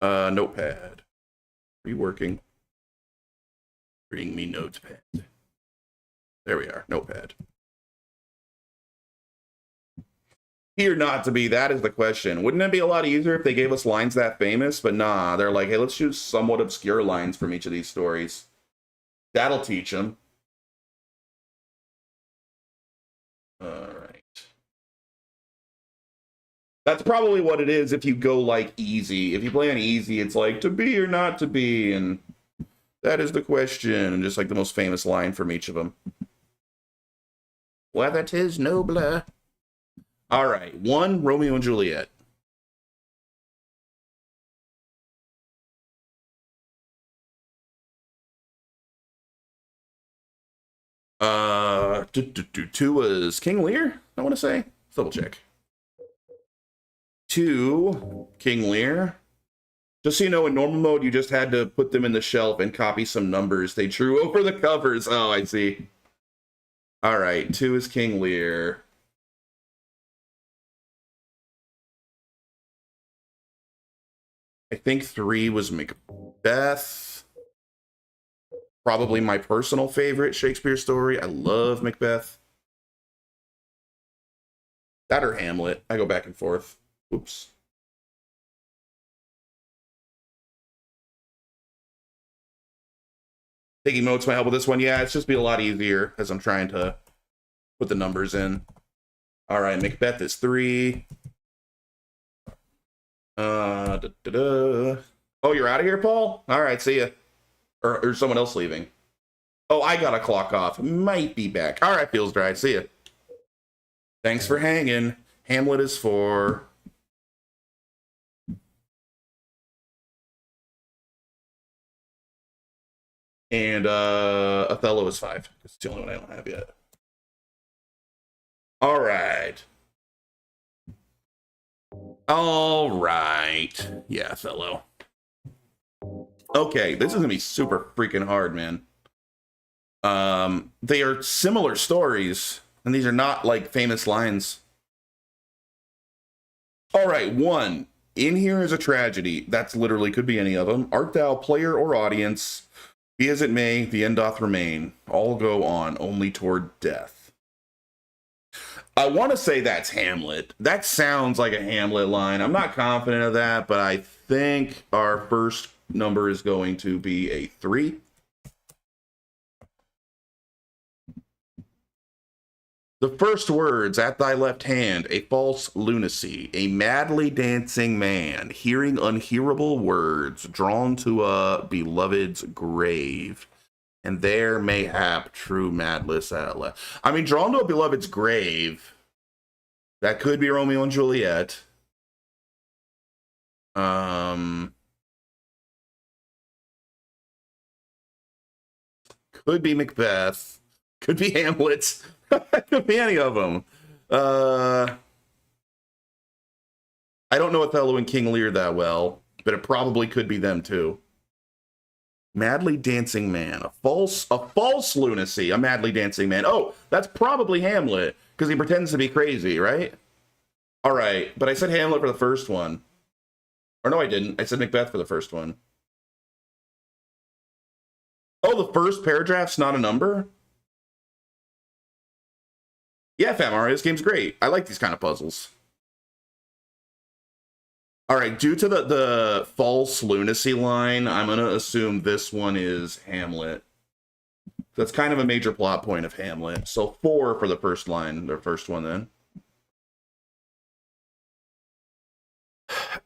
a notepad. Are you working? Bring me notepad. There we are, notepad. Be or not to be, that is the question. Wouldn't it be a lot easier if they gave us lines that famous? But nah, they're like, hey, let's choose somewhat obscure lines from each of these stories. That'll teach them. All right. That's probably what it is if you go like easy. If you play on easy, it's like to be or not to be, and that is the question, and just like the most famous line from each of them. Whether 'tis nobler. All right, 1, Romeo and Juliet. Two was King Lear, I want to say. Let's double check. 2, King Lear. Just so you know, in normal mode, you just had to put them in the shelf and copy some numbers they drew over the covers. Oh, I see. All right, 2 is King Lear. I think 3 was Macbeth. Probably my personal favorite Shakespeare story. I love Macbeth. That or Hamlet. I go back and forth. Oops. Taking notes might help with this one. Yeah, it's just be a lot easier as I'm trying to put the numbers in. All right, Macbeth is 3. Oh, you're out of here, Paul? All right, see ya. Or someone else leaving. Oh, I gotta clock off. Might be back. All right, feels right. See ya. Thanks for hanging. Hamlet is 4. And Othello is 5. It's the only one I don't have yet. All right. All right. Yeah, Othello. Okay, this is gonna be super freaking hard, man. They are similar stories, and these are not like famous lines. All right, 1. In here is a tragedy. That's literally could be any of them. Art thou player or audience? Be as it may, the end doth remain. All go on, only toward death. I want to say that's Hamlet. That sounds like a Hamlet line. I'm not confident of that, but I think our first number is going to be a 3. The first words, at thy left hand, a false lunacy, a madly dancing man, hearing unhearable words, drawn to a beloved's grave, and there mayhap true madness at last. I mean, drawn to a beloved's grave, that could be Romeo and Juliet. Could be Macbeth. Could be Hamlet. Could be any of them. I don't know Othello and King Lear that well, but it probably could be them too. Madly dancing man, a false lunacy, a madly dancing man. Oh, that's probably Hamlet because he pretends to be crazy, right? All right, but I said Hamlet for the first one. Or no, I didn't. I said Macbeth for the first one. Oh, the first paragraph's not a number? Yeah, Fat Mario, this game's great. I like these kind of puzzles. All right, due to the false lunacy line, I'm going to assume this one is Hamlet. That's kind of a major plot point of Hamlet. So 4 for the first line, the first one then.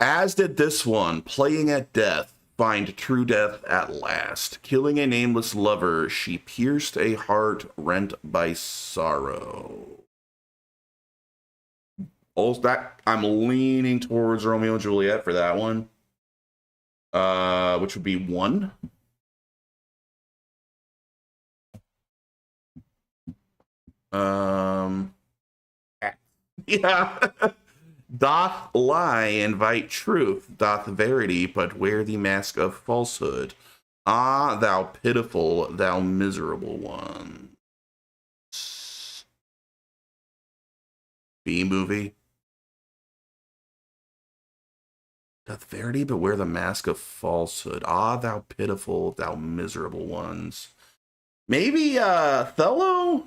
As did this one, playing at death, find true death at last. Killing a nameless lover, she pierced a heart rent by sorrow. Also, that I'm leaning towards Romeo and Juliet for that one. Which would be 1. Yeah. Doth lie invite truth, doth verity but wear the mask of falsehood. Ah, thou pitiful, thou miserable one. B movie. Doth verity but wear the mask of falsehood. Ah, thou pitiful, thou miserable ones. Maybe Othello?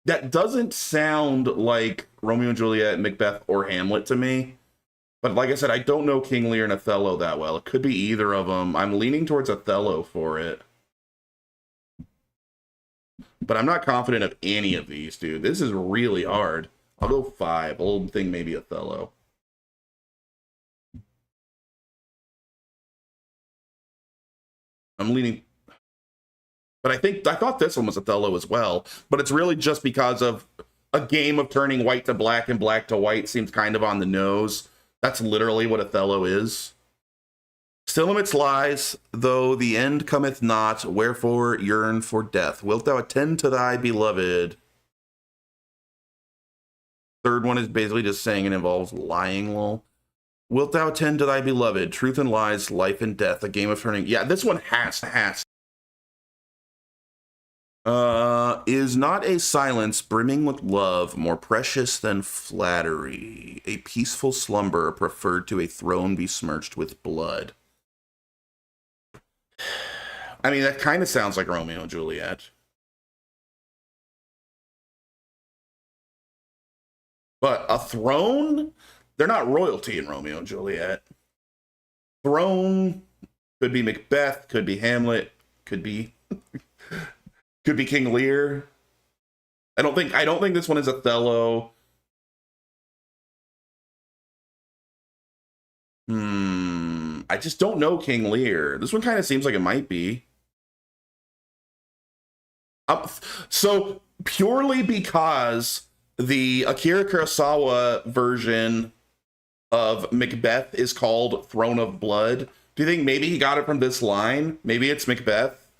That doesn't sound like Romeo and Juliet, Macbeth, or Hamlet to me. But like I said, I don't know King Lear and Othello that well. It could be either of them. I'm leaning towards Othello for it. But I'm not confident of any of these, dude. This is really hard. I'll go 5. Old thing, maybe Othello. I'm leaning... But I thought this one was Othello as well. But it's really just because of a game of turning white to black and black to white seems kind of on the nose. That's literally what Othello is. Still amidst lies, though the end cometh not, wherefore yearn for death. Wilt thou attend to thy beloved? Third one is basically just saying it involves lying, lol. Wilt thou attend to thy beloved? Truth and lies, life and death, a game of turning. Yeah, this one has. Is not a silence brimming with love more precious than flattery? A peaceful slumber preferred to a throne besmirched with blood. I mean, that kind of sounds like Romeo and Juliet. But a throne? They're not royalty in Romeo and Juliet. Throne could be Macbeth, could be Hamlet, could be could be King Lear. I don't think this one is Othello. I just don't know King Lear. This one kind of seems like it might be. So purely because the Akira Kurosawa version of Macbeth is called Throne of Blood, do you think maybe he got it from this line? Maybe it's Macbeth,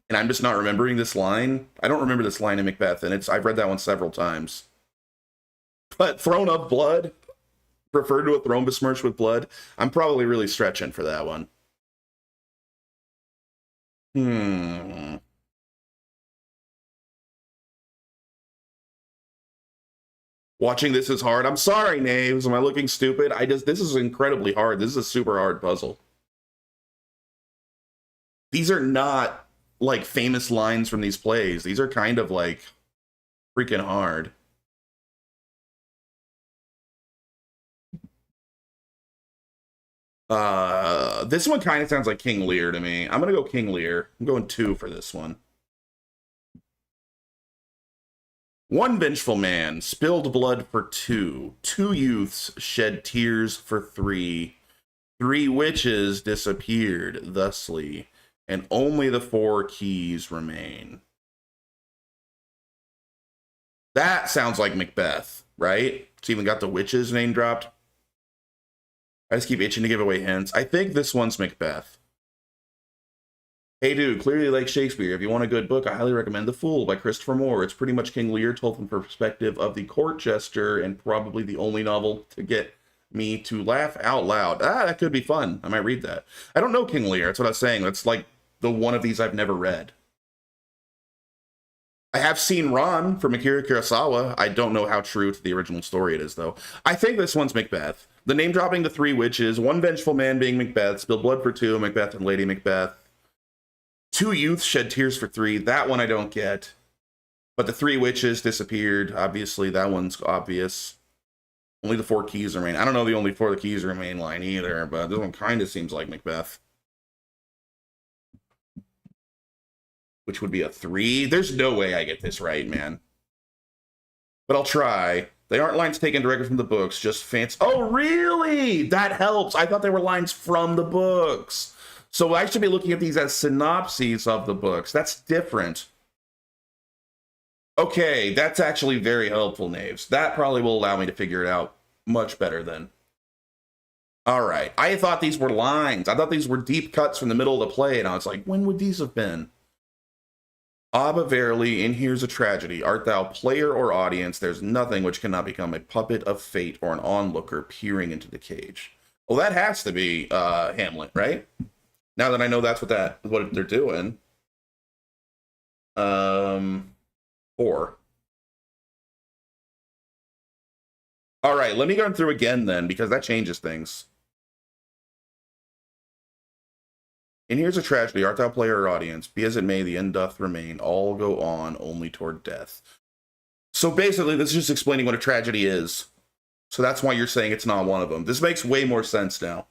and I'm just not remembering this line. I don't remember this line in Macbeth, and I've read that one several times. But Throne of Blood, referred to a throne besmirched with blood, I'm probably really stretching for that one. Watching this is hard. I'm sorry, Naves. Am I looking stupid? This is incredibly hard. This is a super hard puzzle. These are not like famous lines from these plays. These are kind of like freaking hard. This one kind of sounds like King Lear to me. I'm gonna go King Lear. I'm going 2 for this one. One vengeful man spilled blood for 2. 2 youths shed tears for 3. 3 witches disappeared thusly, and only the 4 keys remain. That sounds like Macbeth, right? It's even got the witches name dropped. I just keep itching to give away hints. I think this one's Macbeth. Hey dude, clearly like Shakespeare. If you want a good book, I highly recommend The Fool by Christopher Moore. It's pretty much King Lear told from the perspective of the court jester, and probably the only novel to get me to laugh out loud. That could be fun. I might read that. I don't know King Lear. That's what I was saying. That's like the one of these I've never read. I have seen Ron from Akira Kurosawa. I don't know how true to the original story it is, though. I think this one's Macbeth. The name dropping the 3 witches, one vengeful man being Macbeth, spilled blood for 2, Macbeth and Lady Macbeth. 2 youths shed tears for 3. That one I don't get. But the 3 witches disappeared. Obviously, that one's obvious. Only the 4 keys remain. I don't know the only 4 keys remain line either, but this one kind of seems like Macbeth. Which would be a 3. There's no way I get this right, man. But I'll try. They aren't lines taken directly from the books, just fancy. Oh, really? That helps. I thought they were lines from the books. So I should be looking at these as synopses of the books. That's different. Okay, that's actually very helpful, Naves. That probably will allow me to figure it out much better then. All right. I thought these were lines. I thought these were deep cuts from the middle of the play, and I was like, when would these have been? Abba verily, in here's a tragedy. Art thou player or audience? There's nothing which cannot become a puppet of fate or an onlooker peering into the cage. Well, that has to be Hamlet, right? Now that I know that's what they're doing. 4. All right, let me go through again then, because that changes things. And here's a tragedy. Art thou player or audience? Be as it may, the end doth remain. All go on, only toward death. So basically, this is just explaining what a tragedy is. So that's why you're saying it's not one of them. This makes way more sense now.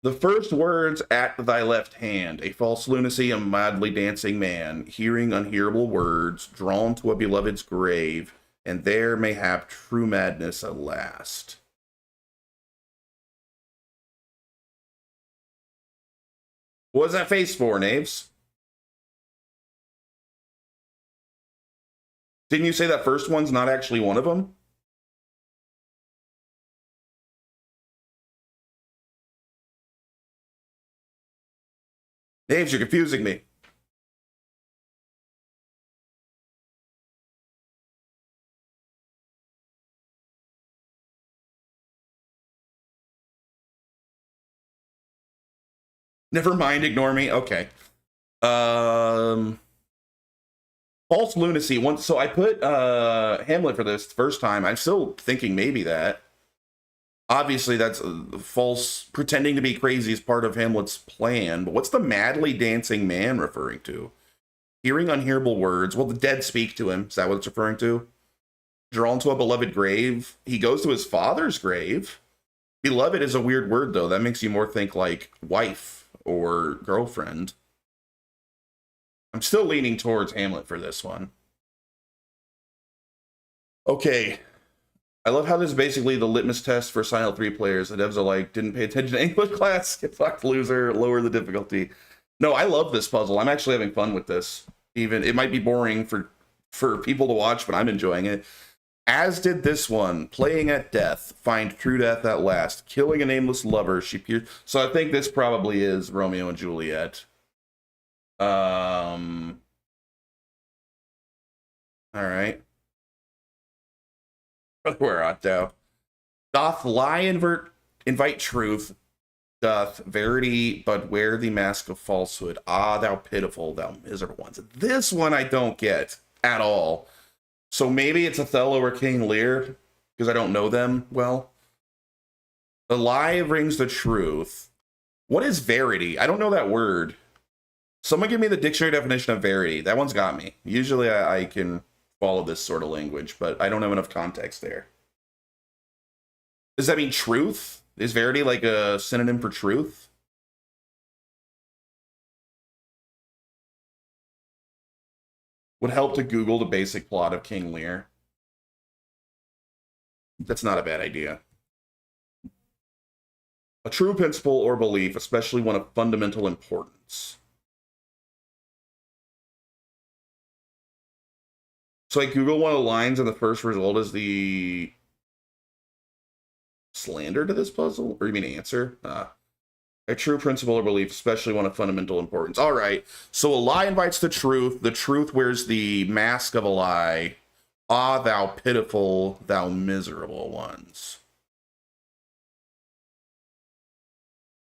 The first words, at thy left hand, a false lunacy, a madly dancing man, hearing unhearable words, drawn to a beloved's grave, and there mayhap true madness at last. What was that face for, Naves? Didn't you say that first one's not actually one of them? Naves, you're confusing me. Never mind, ignore me. Okay. False lunacy. Once, so I put Hamlet for this first time. I'm still thinking maybe that. Obviously, that's false. Pretending to be crazy is part of Hamlet's plan. But what's the madly dancing man referring to? Hearing unhearable words. Well, the dead speak to him. Is that what it's referring to? Drawn to a beloved grave. He goes to his father's grave. Beloved is a weird word, though. That makes you more think like wife or girlfriend. I'm still leaning towards Hamlet for this one. Okay. I love how this is basically the litmus test for Silent 3 players. The devs are like, didn't pay attention to English class, get fucked, loser, lower the difficulty. No, I love this puzzle. I'm actually having fun with this. Even it might be boring for people to watch, but I'm enjoying it. As did this one, playing at death, find true death at last, killing a nameless lover, she pierced. So I think this probably is Romeo and Juliet. All right. Where art thou? Doth lie invite truth, doth verity but wear the mask of falsehood. Ah, thou pitiful, thou miserable ones. This one I don't get at all. So maybe it's Othello or King Lear, because I don't know them well. The lie brings the truth. What is verity? I don't know that word. Someone give me the dictionary definition of verity. That one's got me. Usually I can follow this sort of language, but I don't have enough context there. Does that mean truth? Is verity like a synonym for truth? Would help to Google the basic plot of King Lear. That's not a bad idea. A true principle or belief, especially one of fundamental importance. So I Google one of the lines and the first result is the slander to this puzzle? Or you mean answer? A true principle or belief, especially one of fundamental importance. All right. So a lie invites the truth. The truth wears the mask of a lie. Ah, thou pitiful, thou miserable ones.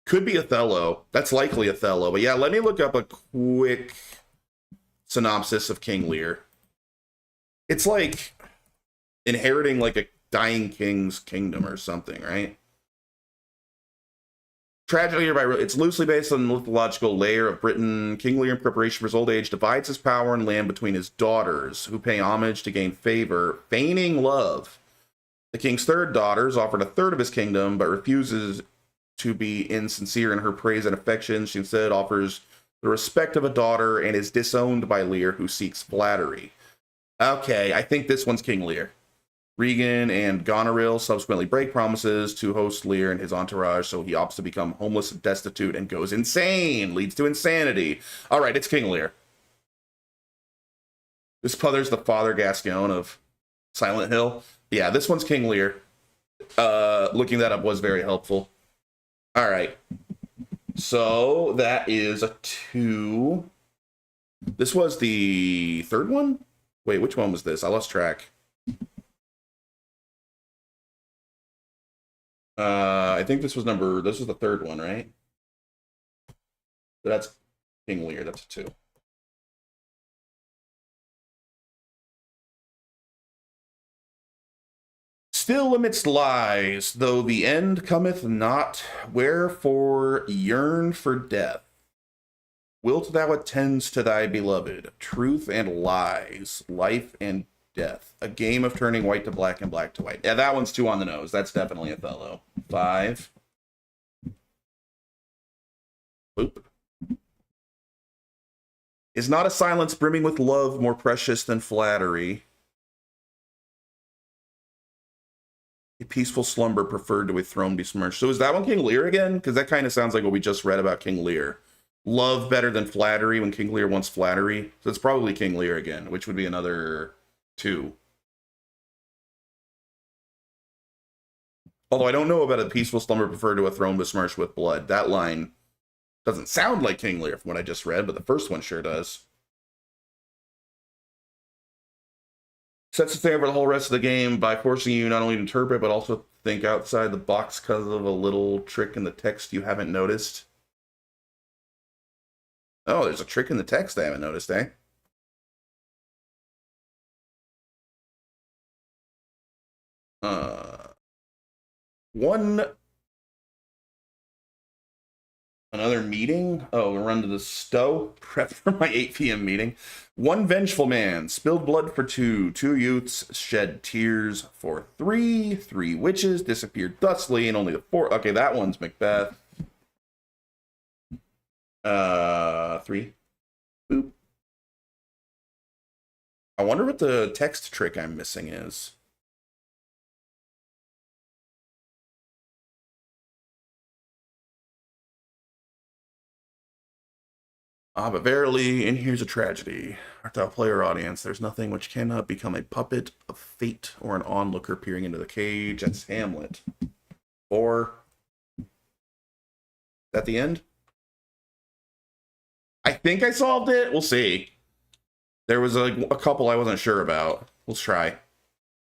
Could be Othello. That's likely Othello. But yeah, let me look up a quick synopsis of King Lear. It's like inheriting like a dying king's kingdom or something, right? Tragedy by it's loosely based on the mythological layer of Britain. King Lear, in preparation for his old age, divides his power and land between his daughters, who pay homage to gain favor, feigning love. The king's third daughter is offered a third of his kingdom, but refuses to be insincere in her praise and affection. She instead offers the respect of a daughter and is disowned by Lear, who seeks flattery. Okay, I think this one's King Lear. Regan and Goneril subsequently break promises to host Lear and his entourage, so he opts to become homeless and destitute and goes insane. Leads to insanity. All right, it's King Lear. This puzzle's the Father Gascoigne of Silent Hill. Yeah, this one's King Lear. Looking that up was very helpful. All right. So that is a 2. This was the third one? Wait, which one was this? I lost track. I think this was the third one, right? So that's King Lear, that's a 2. Still amidst lies, though the end cometh not, wherefore yearn for death. Wilt thou attends to thy beloved, truth and lies, life and death, a game of turning white to black and black to white. Yeah, that one's 2 on the nose. That's definitely Othello. 5. Boop. Is not a silence brimming with love more precious than flattery? A peaceful slumber preferred to a throne besmirched. So is that one King Lear again? Because that kind of sounds like what we just read about King Lear. Love better than flattery when King Lear wants flattery. So it's probably King Lear again, which would be another 2. Although I don't know about a peaceful slumber preferred to a throne besmirched with blood. That line doesn't sound like King Lear from what I just read, but the first one sure does. Sets the standard for the whole rest of the game by forcing you not only to interpret, but also think outside the box because of a little trick in the text you haven't noticed. Oh, there's a trick in the text I haven't noticed, eh? One another meeting. Oh, we'll run to the stow. Prep for my 8 p.m. meeting. One vengeful man spilled blood for two. Two youths shed tears for three. Three witches disappeared thusly, and only the four. Okay, that one's Macbeth. 3. Boop. I wonder what the text trick I'm missing is. Ah, but verily, and here's a tragedy. Art thou player audience, there's nothing which cannot become a puppet of fate or an onlooker peering into the cage. That's Hamlet. Or, is that the end? I think I solved it. We'll see. There was a couple I wasn't sure about. Let's try.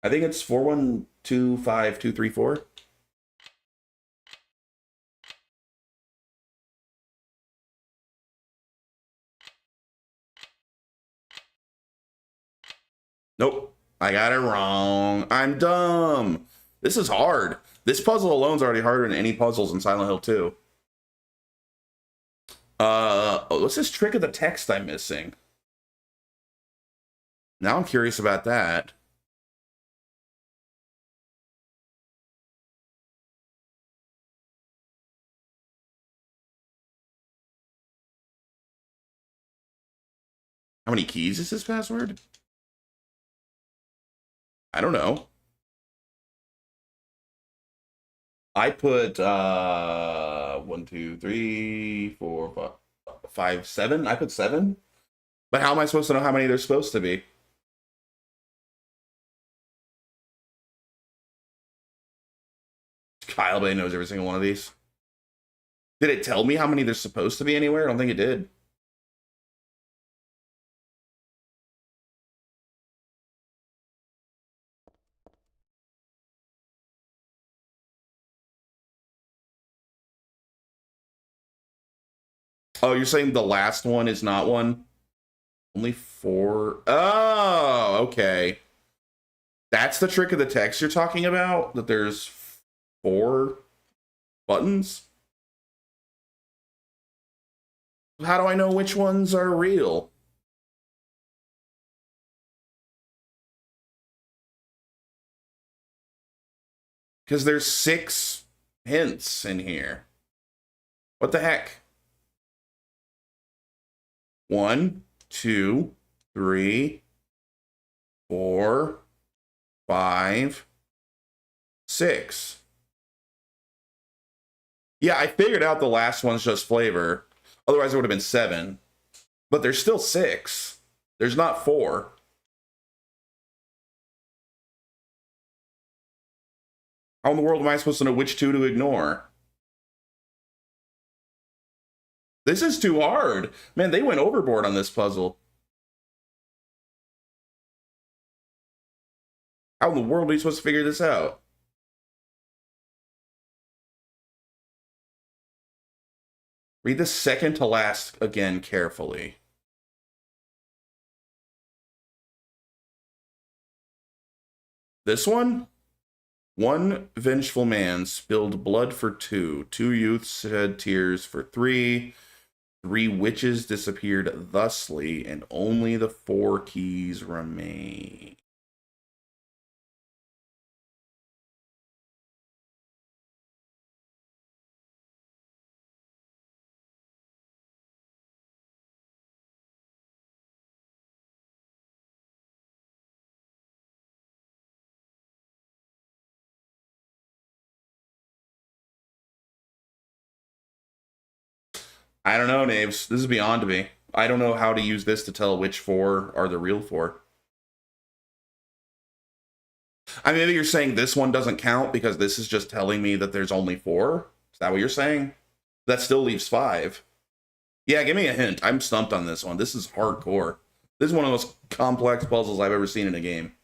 I think it's 4125-234. Nope. I got it wrong. I'm dumb. This is hard. This puzzle alone is already harder than any puzzles in Silent Hill 2. What's this trick of the text I'm missing? Now I'm curious about that. How many keys is this password? I don't know. I put 1, 2, 3, 4, 5, 7. I put 7. But how am I supposed to know how many there's supposed to be? Kyle Bay knows every single one of these. Did it tell me how many there's supposed to be anywhere? I don't think it did. Oh, you're saying the last one is not one? Only 4. Oh, okay. That's the trick of the text you're talking about? That there's 4 buttons? How do I know which ones are real? Because there's 6 hints in here. What the heck? 1, 2, 3, 4, 5, 6. Yeah, I figured out the last one's just flavor. Otherwise, it would have been 7. But there's still 6. There's not 4. How in the world am I supposed to know which 2 to ignore? This is too hard. Man, they went overboard on this puzzle. How in the world are you supposed to figure this out? Read the second to last again carefully. This one? One vengeful man spilled blood for 2. 2 youths shed tears for 3. 3 witches disappeared thusly, and only the 4 keys remain. I don't know, Naves. This is beyond me. I don't know how to use this to tell which 4 are the real 4. I mean, maybe you're saying this one doesn't count because this is just telling me that there's only 4? Is that what you're saying? That still leaves 5. Yeah, give me a hint. I'm stumped on this one. This is hardcore. This is one of the most complex puzzles I've ever seen in a game.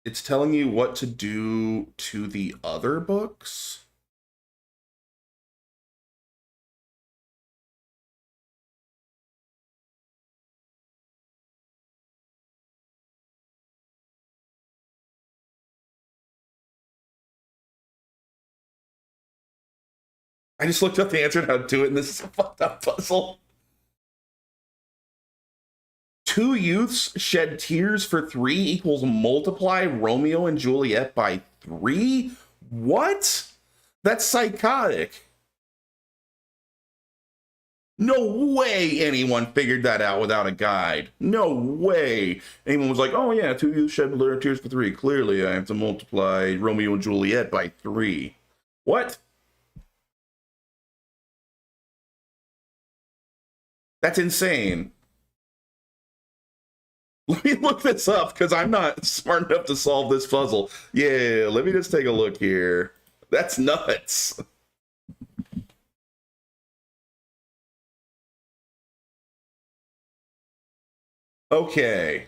It's telling you what to do to the other books. I just looked up the answer to how to do it, and this is a fucked up puzzle. Two youths shed tears for 3 equals multiply Romeo and Juliet by 3? What? That's psychotic. No way anyone figured that out without a guide. No way anyone was like, oh yeah, 2 youths shed their tears for 3. Clearly I have to multiply Romeo and Juliet by 3. What? That's insane. Let me look this up because I'm not smart enough to solve this puzzle. Yeah, let me just take a look here. That's nuts. Okay.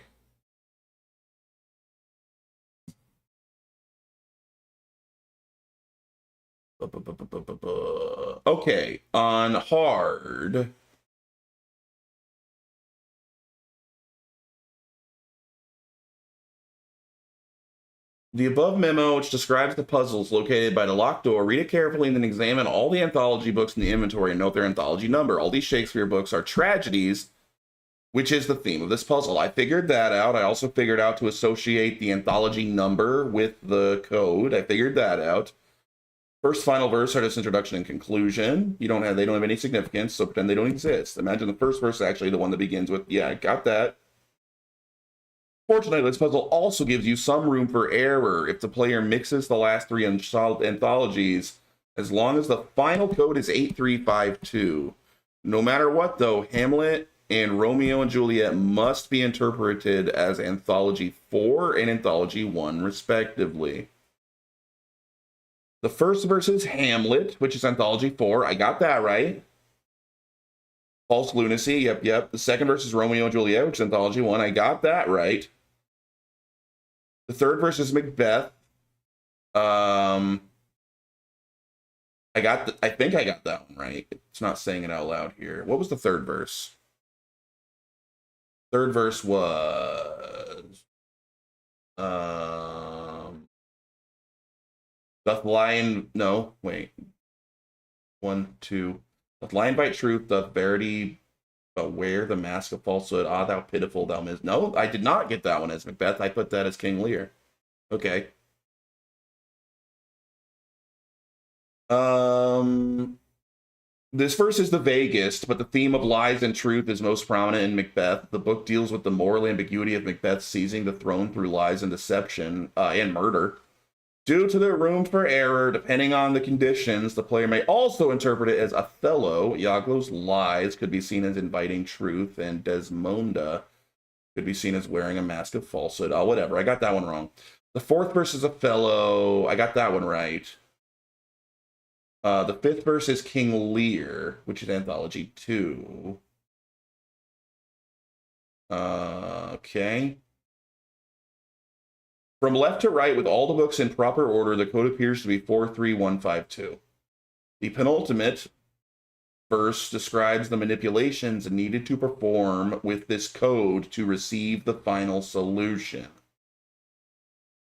Okay, on hard. The above memo, which describes the puzzles located by the locked door, read it carefully and then examine all the anthology books in the inventory and note their anthology number. All these Shakespeare books are tragedies, which is the theme of this puzzle. I figured that out. I also figured out to associate the anthology number with the code. I figured that out. First, final verse are just introduction and conclusion. They don't have any significance, so pretend they don't exist. Imagine the first verse is actually the one that begins with, yeah, I got that. Fortunately, this puzzle also gives you some room for error if the player mixes the last 3 anthologies, as long as the final code is 8352. No matter what, though, Hamlet and Romeo and Juliet must be interpreted as Anthology 4 and Anthology 1, respectively. The first verse is Hamlet, which is Anthology 4. I got that right. False Lunacy, yep. The second verse is Romeo and Juliet, which is Anthology 1. I got that right. The third verse is Macbeth. I think I got that one right. It's not saying it out loud here. What was the third verse? Third verse was doth lion no wait 1 2 doth lion bite truth, doth verity but wear the mask of falsehood, ah thou pitiful thou miss. No, I did not get that one as Macbeth. I put that as King Lear. Okay. This verse is the vaguest, but the theme of lies and truth is most prominent in Macbeth. The book deals with the moral ambiguity of Macbeth seizing the throne through lies and deception and murder. Due to the room for error, depending on the conditions, the player may also interpret it as Othello. Iago's lies could be seen as inviting truth, and Desmond could be seen as wearing a mask of falsehood. Oh, whatever. I got that one wrong. The fourth verse is Othello. I got that one right. The fifth verse is King Lear, which is Anthology 2. Okay. From left to right, with all the books in proper order, the code appears to be 43152. The penultimate verse describes the manipulations needed to perform with this code to receive the final solution.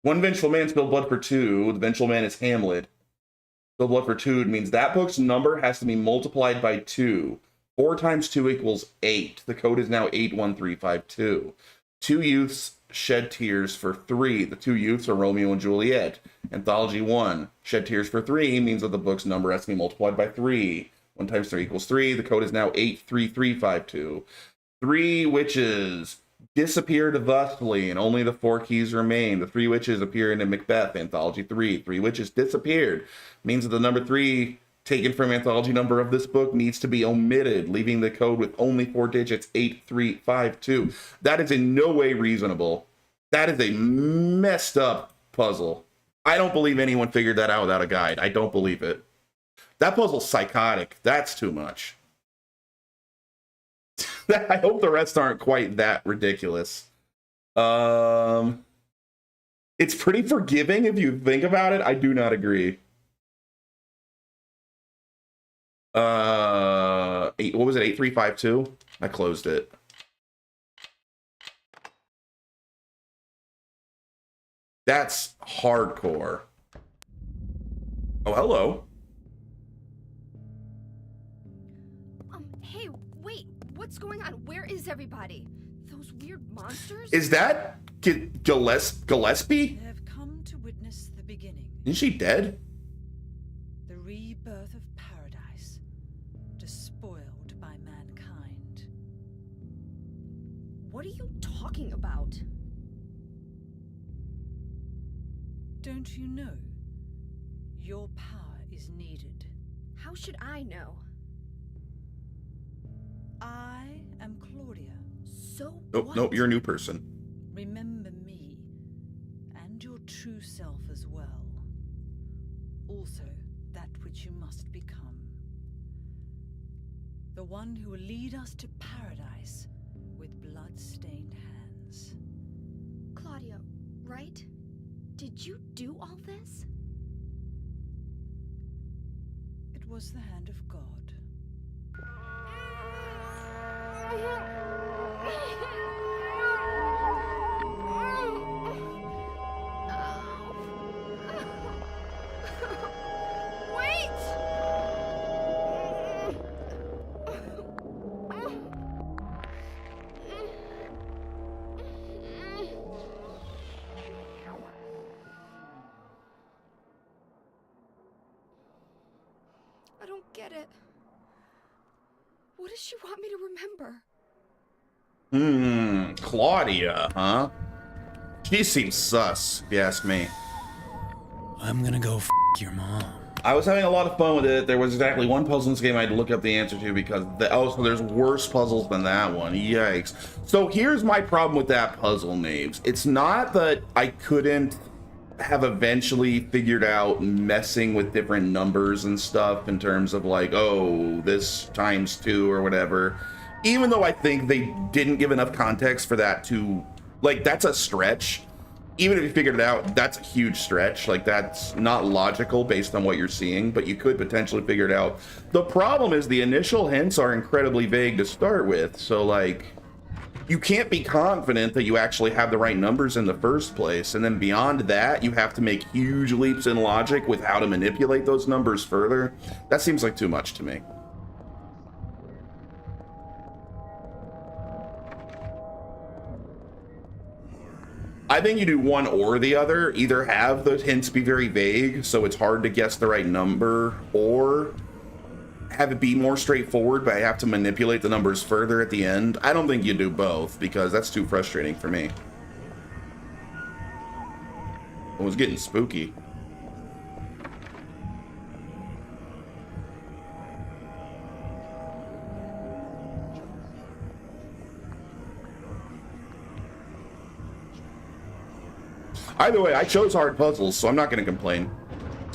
One vengeful man spilled blood for 2. The vengeful man is Hamlet. Spilled blood for 2 means that book's number has to be multiplied by 2. 4 times 2 equals 8. The code is now 81352. 2 youths shed tears for 3. The 2 youths are Romeo and Juliet. Anthology 1. Shed tears for 3 means that the book's number has to be multiplied by 3. 1 times 3 equals 3. The code is now 83352. 3 witches disappeared thusly, and only the 4 keys remain. The 3 witches appear in Macbeth, Anthology 3. 3 witches disappeared means that the number 3 taken from anthology number of this book needs to be omitted, leaving the code with only 4 digits, 8352. That is in no way reasonable. That is a messed up puzzle. I don't believe anyone figured that out without a guide. I don't believe it. That puzzle's psychotic. That's too much. I hope the rest aren't quite that ridiculous. It's pretty forgiving if you think about it. I do not agree. What was it? 8352? I closed it. That's hardcore. Oh, hello. Hey, wait, what's going on? Where is everybody? Those weird monsters? Is that Gillespie? They have come to witness the beginning, Isn't she dead? the rebirth of paradise, despoiled by mankind. What are you talking about? Don't you know? Your power is needed. How should I know? I am Claudia. So Nope, what? nope, you're a new person. Remember me, and your true self as well. Also, that which you must become. The one who will lead us to paradise with blood-stained hands. Claudia, right? Did you do all this? It was the hand of God. I don't get it. What does she want me to remember? Claudia, huh? She seems sus, if you ask me. I'm gonna go f your mom. I was having a lot of fun with it. There was exactly one puzzle in this game I had to look up the answer to because so there's worse puzzles than that one. Yikes. So here's my problem with that puzzle, Naves. It's not that I couldn't have eventually figured out messing with different numbers and stuff in terms of like, oh, this times 2 or whatever. Even though I think they didn't give enough context for that to, like, that's a stretch. Even if you figured it out, that's a huge stretch. Like, that's not logical based on what you're seeing, but you could potentially figure it out. The problem is the initial hints are incredibly vague to start with. So, like, you can't be confident that you actually have the right numbers in the first place. And then beyond that, you have to make huge leaps in logic with how to manipulate those numbers further. That seems like too much to me. I think you do one or the other. Either have those hints be very vague, so it's hard to guess the right number, or have it be more straightforward, but I have to manipulate the numbers further at the end. I don't think you do both, because that's too frustrating for me. It was getting spooky. Either way, I chose hard puzzles, so I'm not going to complain.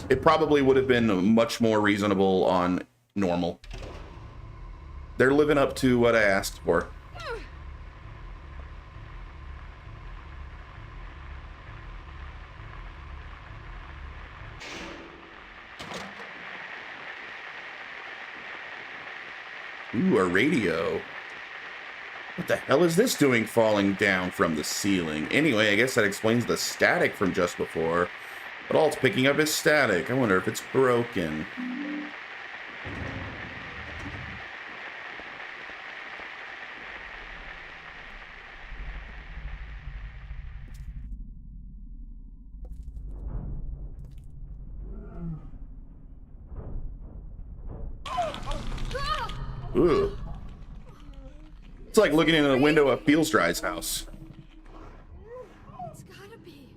It probably would have been much more reasonable on normal. They're living up to what I asked for. Ooh, a radio. What the hell is this doing falling down from the ceiling? Anyway, I guess that explains the static from just before. But all it's picking up is static. I wonder if it's broken. Ooh. It's like looking in the window of Feels Dry's house. It's gotta be.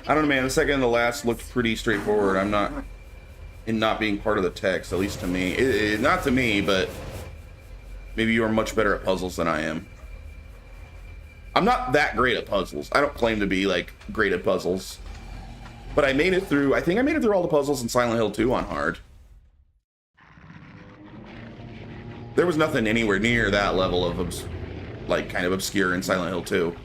I don't know, man. The second and the last looked pretty straightforward. I'm not in not being part of the text, at least to me. Not to me, but maybe you are much better at puzzles than I am. I'm not that great at puzzles. I don't claim to be like great at puzzles. But I made it through, I think I made it through all the puzzles in Silent Hill 2 on hard. There was nothing anywhere near that level of, like, kind of obscure in Silent Hill 2.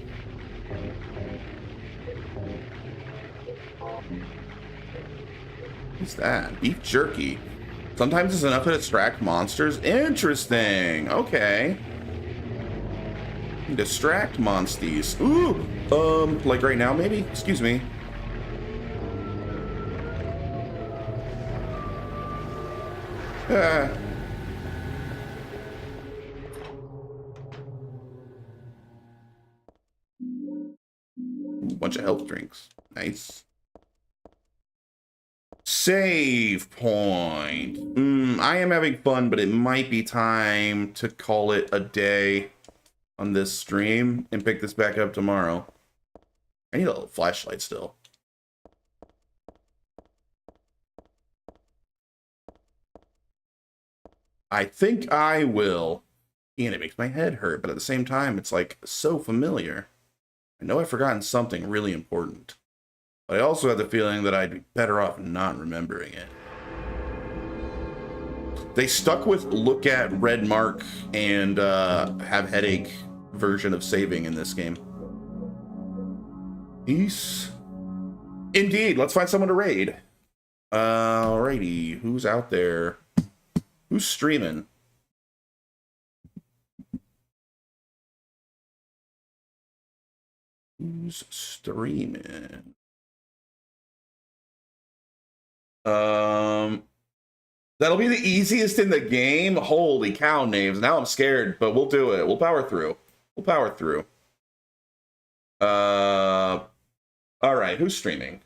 What's that? Beef jerky. Sometimes it's enough to distract monsters. Interesting. Okay. Distract monsties. Ooh. Like right now, maybe? Excuse me. Bunch of health drinks. Nice. Save point. I am having fun, but it might be time to call it a day on this stream and pick this back up tomorrow. I need a flashlight still. I think I will. And it makes my head hurt, but at the same time, it's like so familiar. I know I've forgotten something really important, but I also have the feeling that I'd be better off not remembering it. They stuck with look at red mark and have headache version of saving in this game. Peace. Indeed, let's find someone to raid. Alrighty, who's out there? Who's streaming? Who's streaming? That'll be the easiest in the game. Holy cow, names. Now I'm scared, but we'll do it. We'll power through. We'll power through. All right, who's streaming?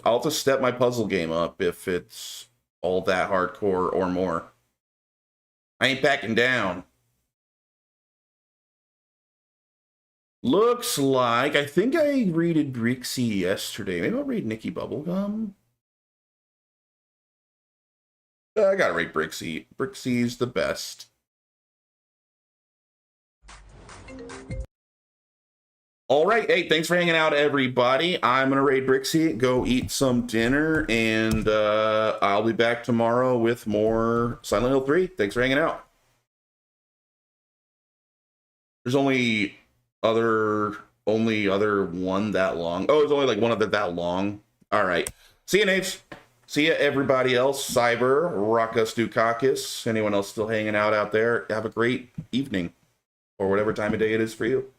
I'll have to step my puzzle game up if it's all that hardcore or more. I ain't backing down. Looks like, I think I rated Brixie yesterday. Maybe I'll read Nikki Bubblegum. I gotta rate Brixie. Brixie's the best. All right, hey, thanks for hanging out, everybody. I'm gonna raid Brixie, go eat some dinner, and I'll be back tomorrow with more Silent Hill 3. Thanks for hanging out. There's only other one that long. Oh, it's only like one of that long. All right. See you, Naves. See ya, everybody else. Cyber, Rakas Dukakis, anyone else still hanging out there? Have a great evening, or whatever time of day it is for you.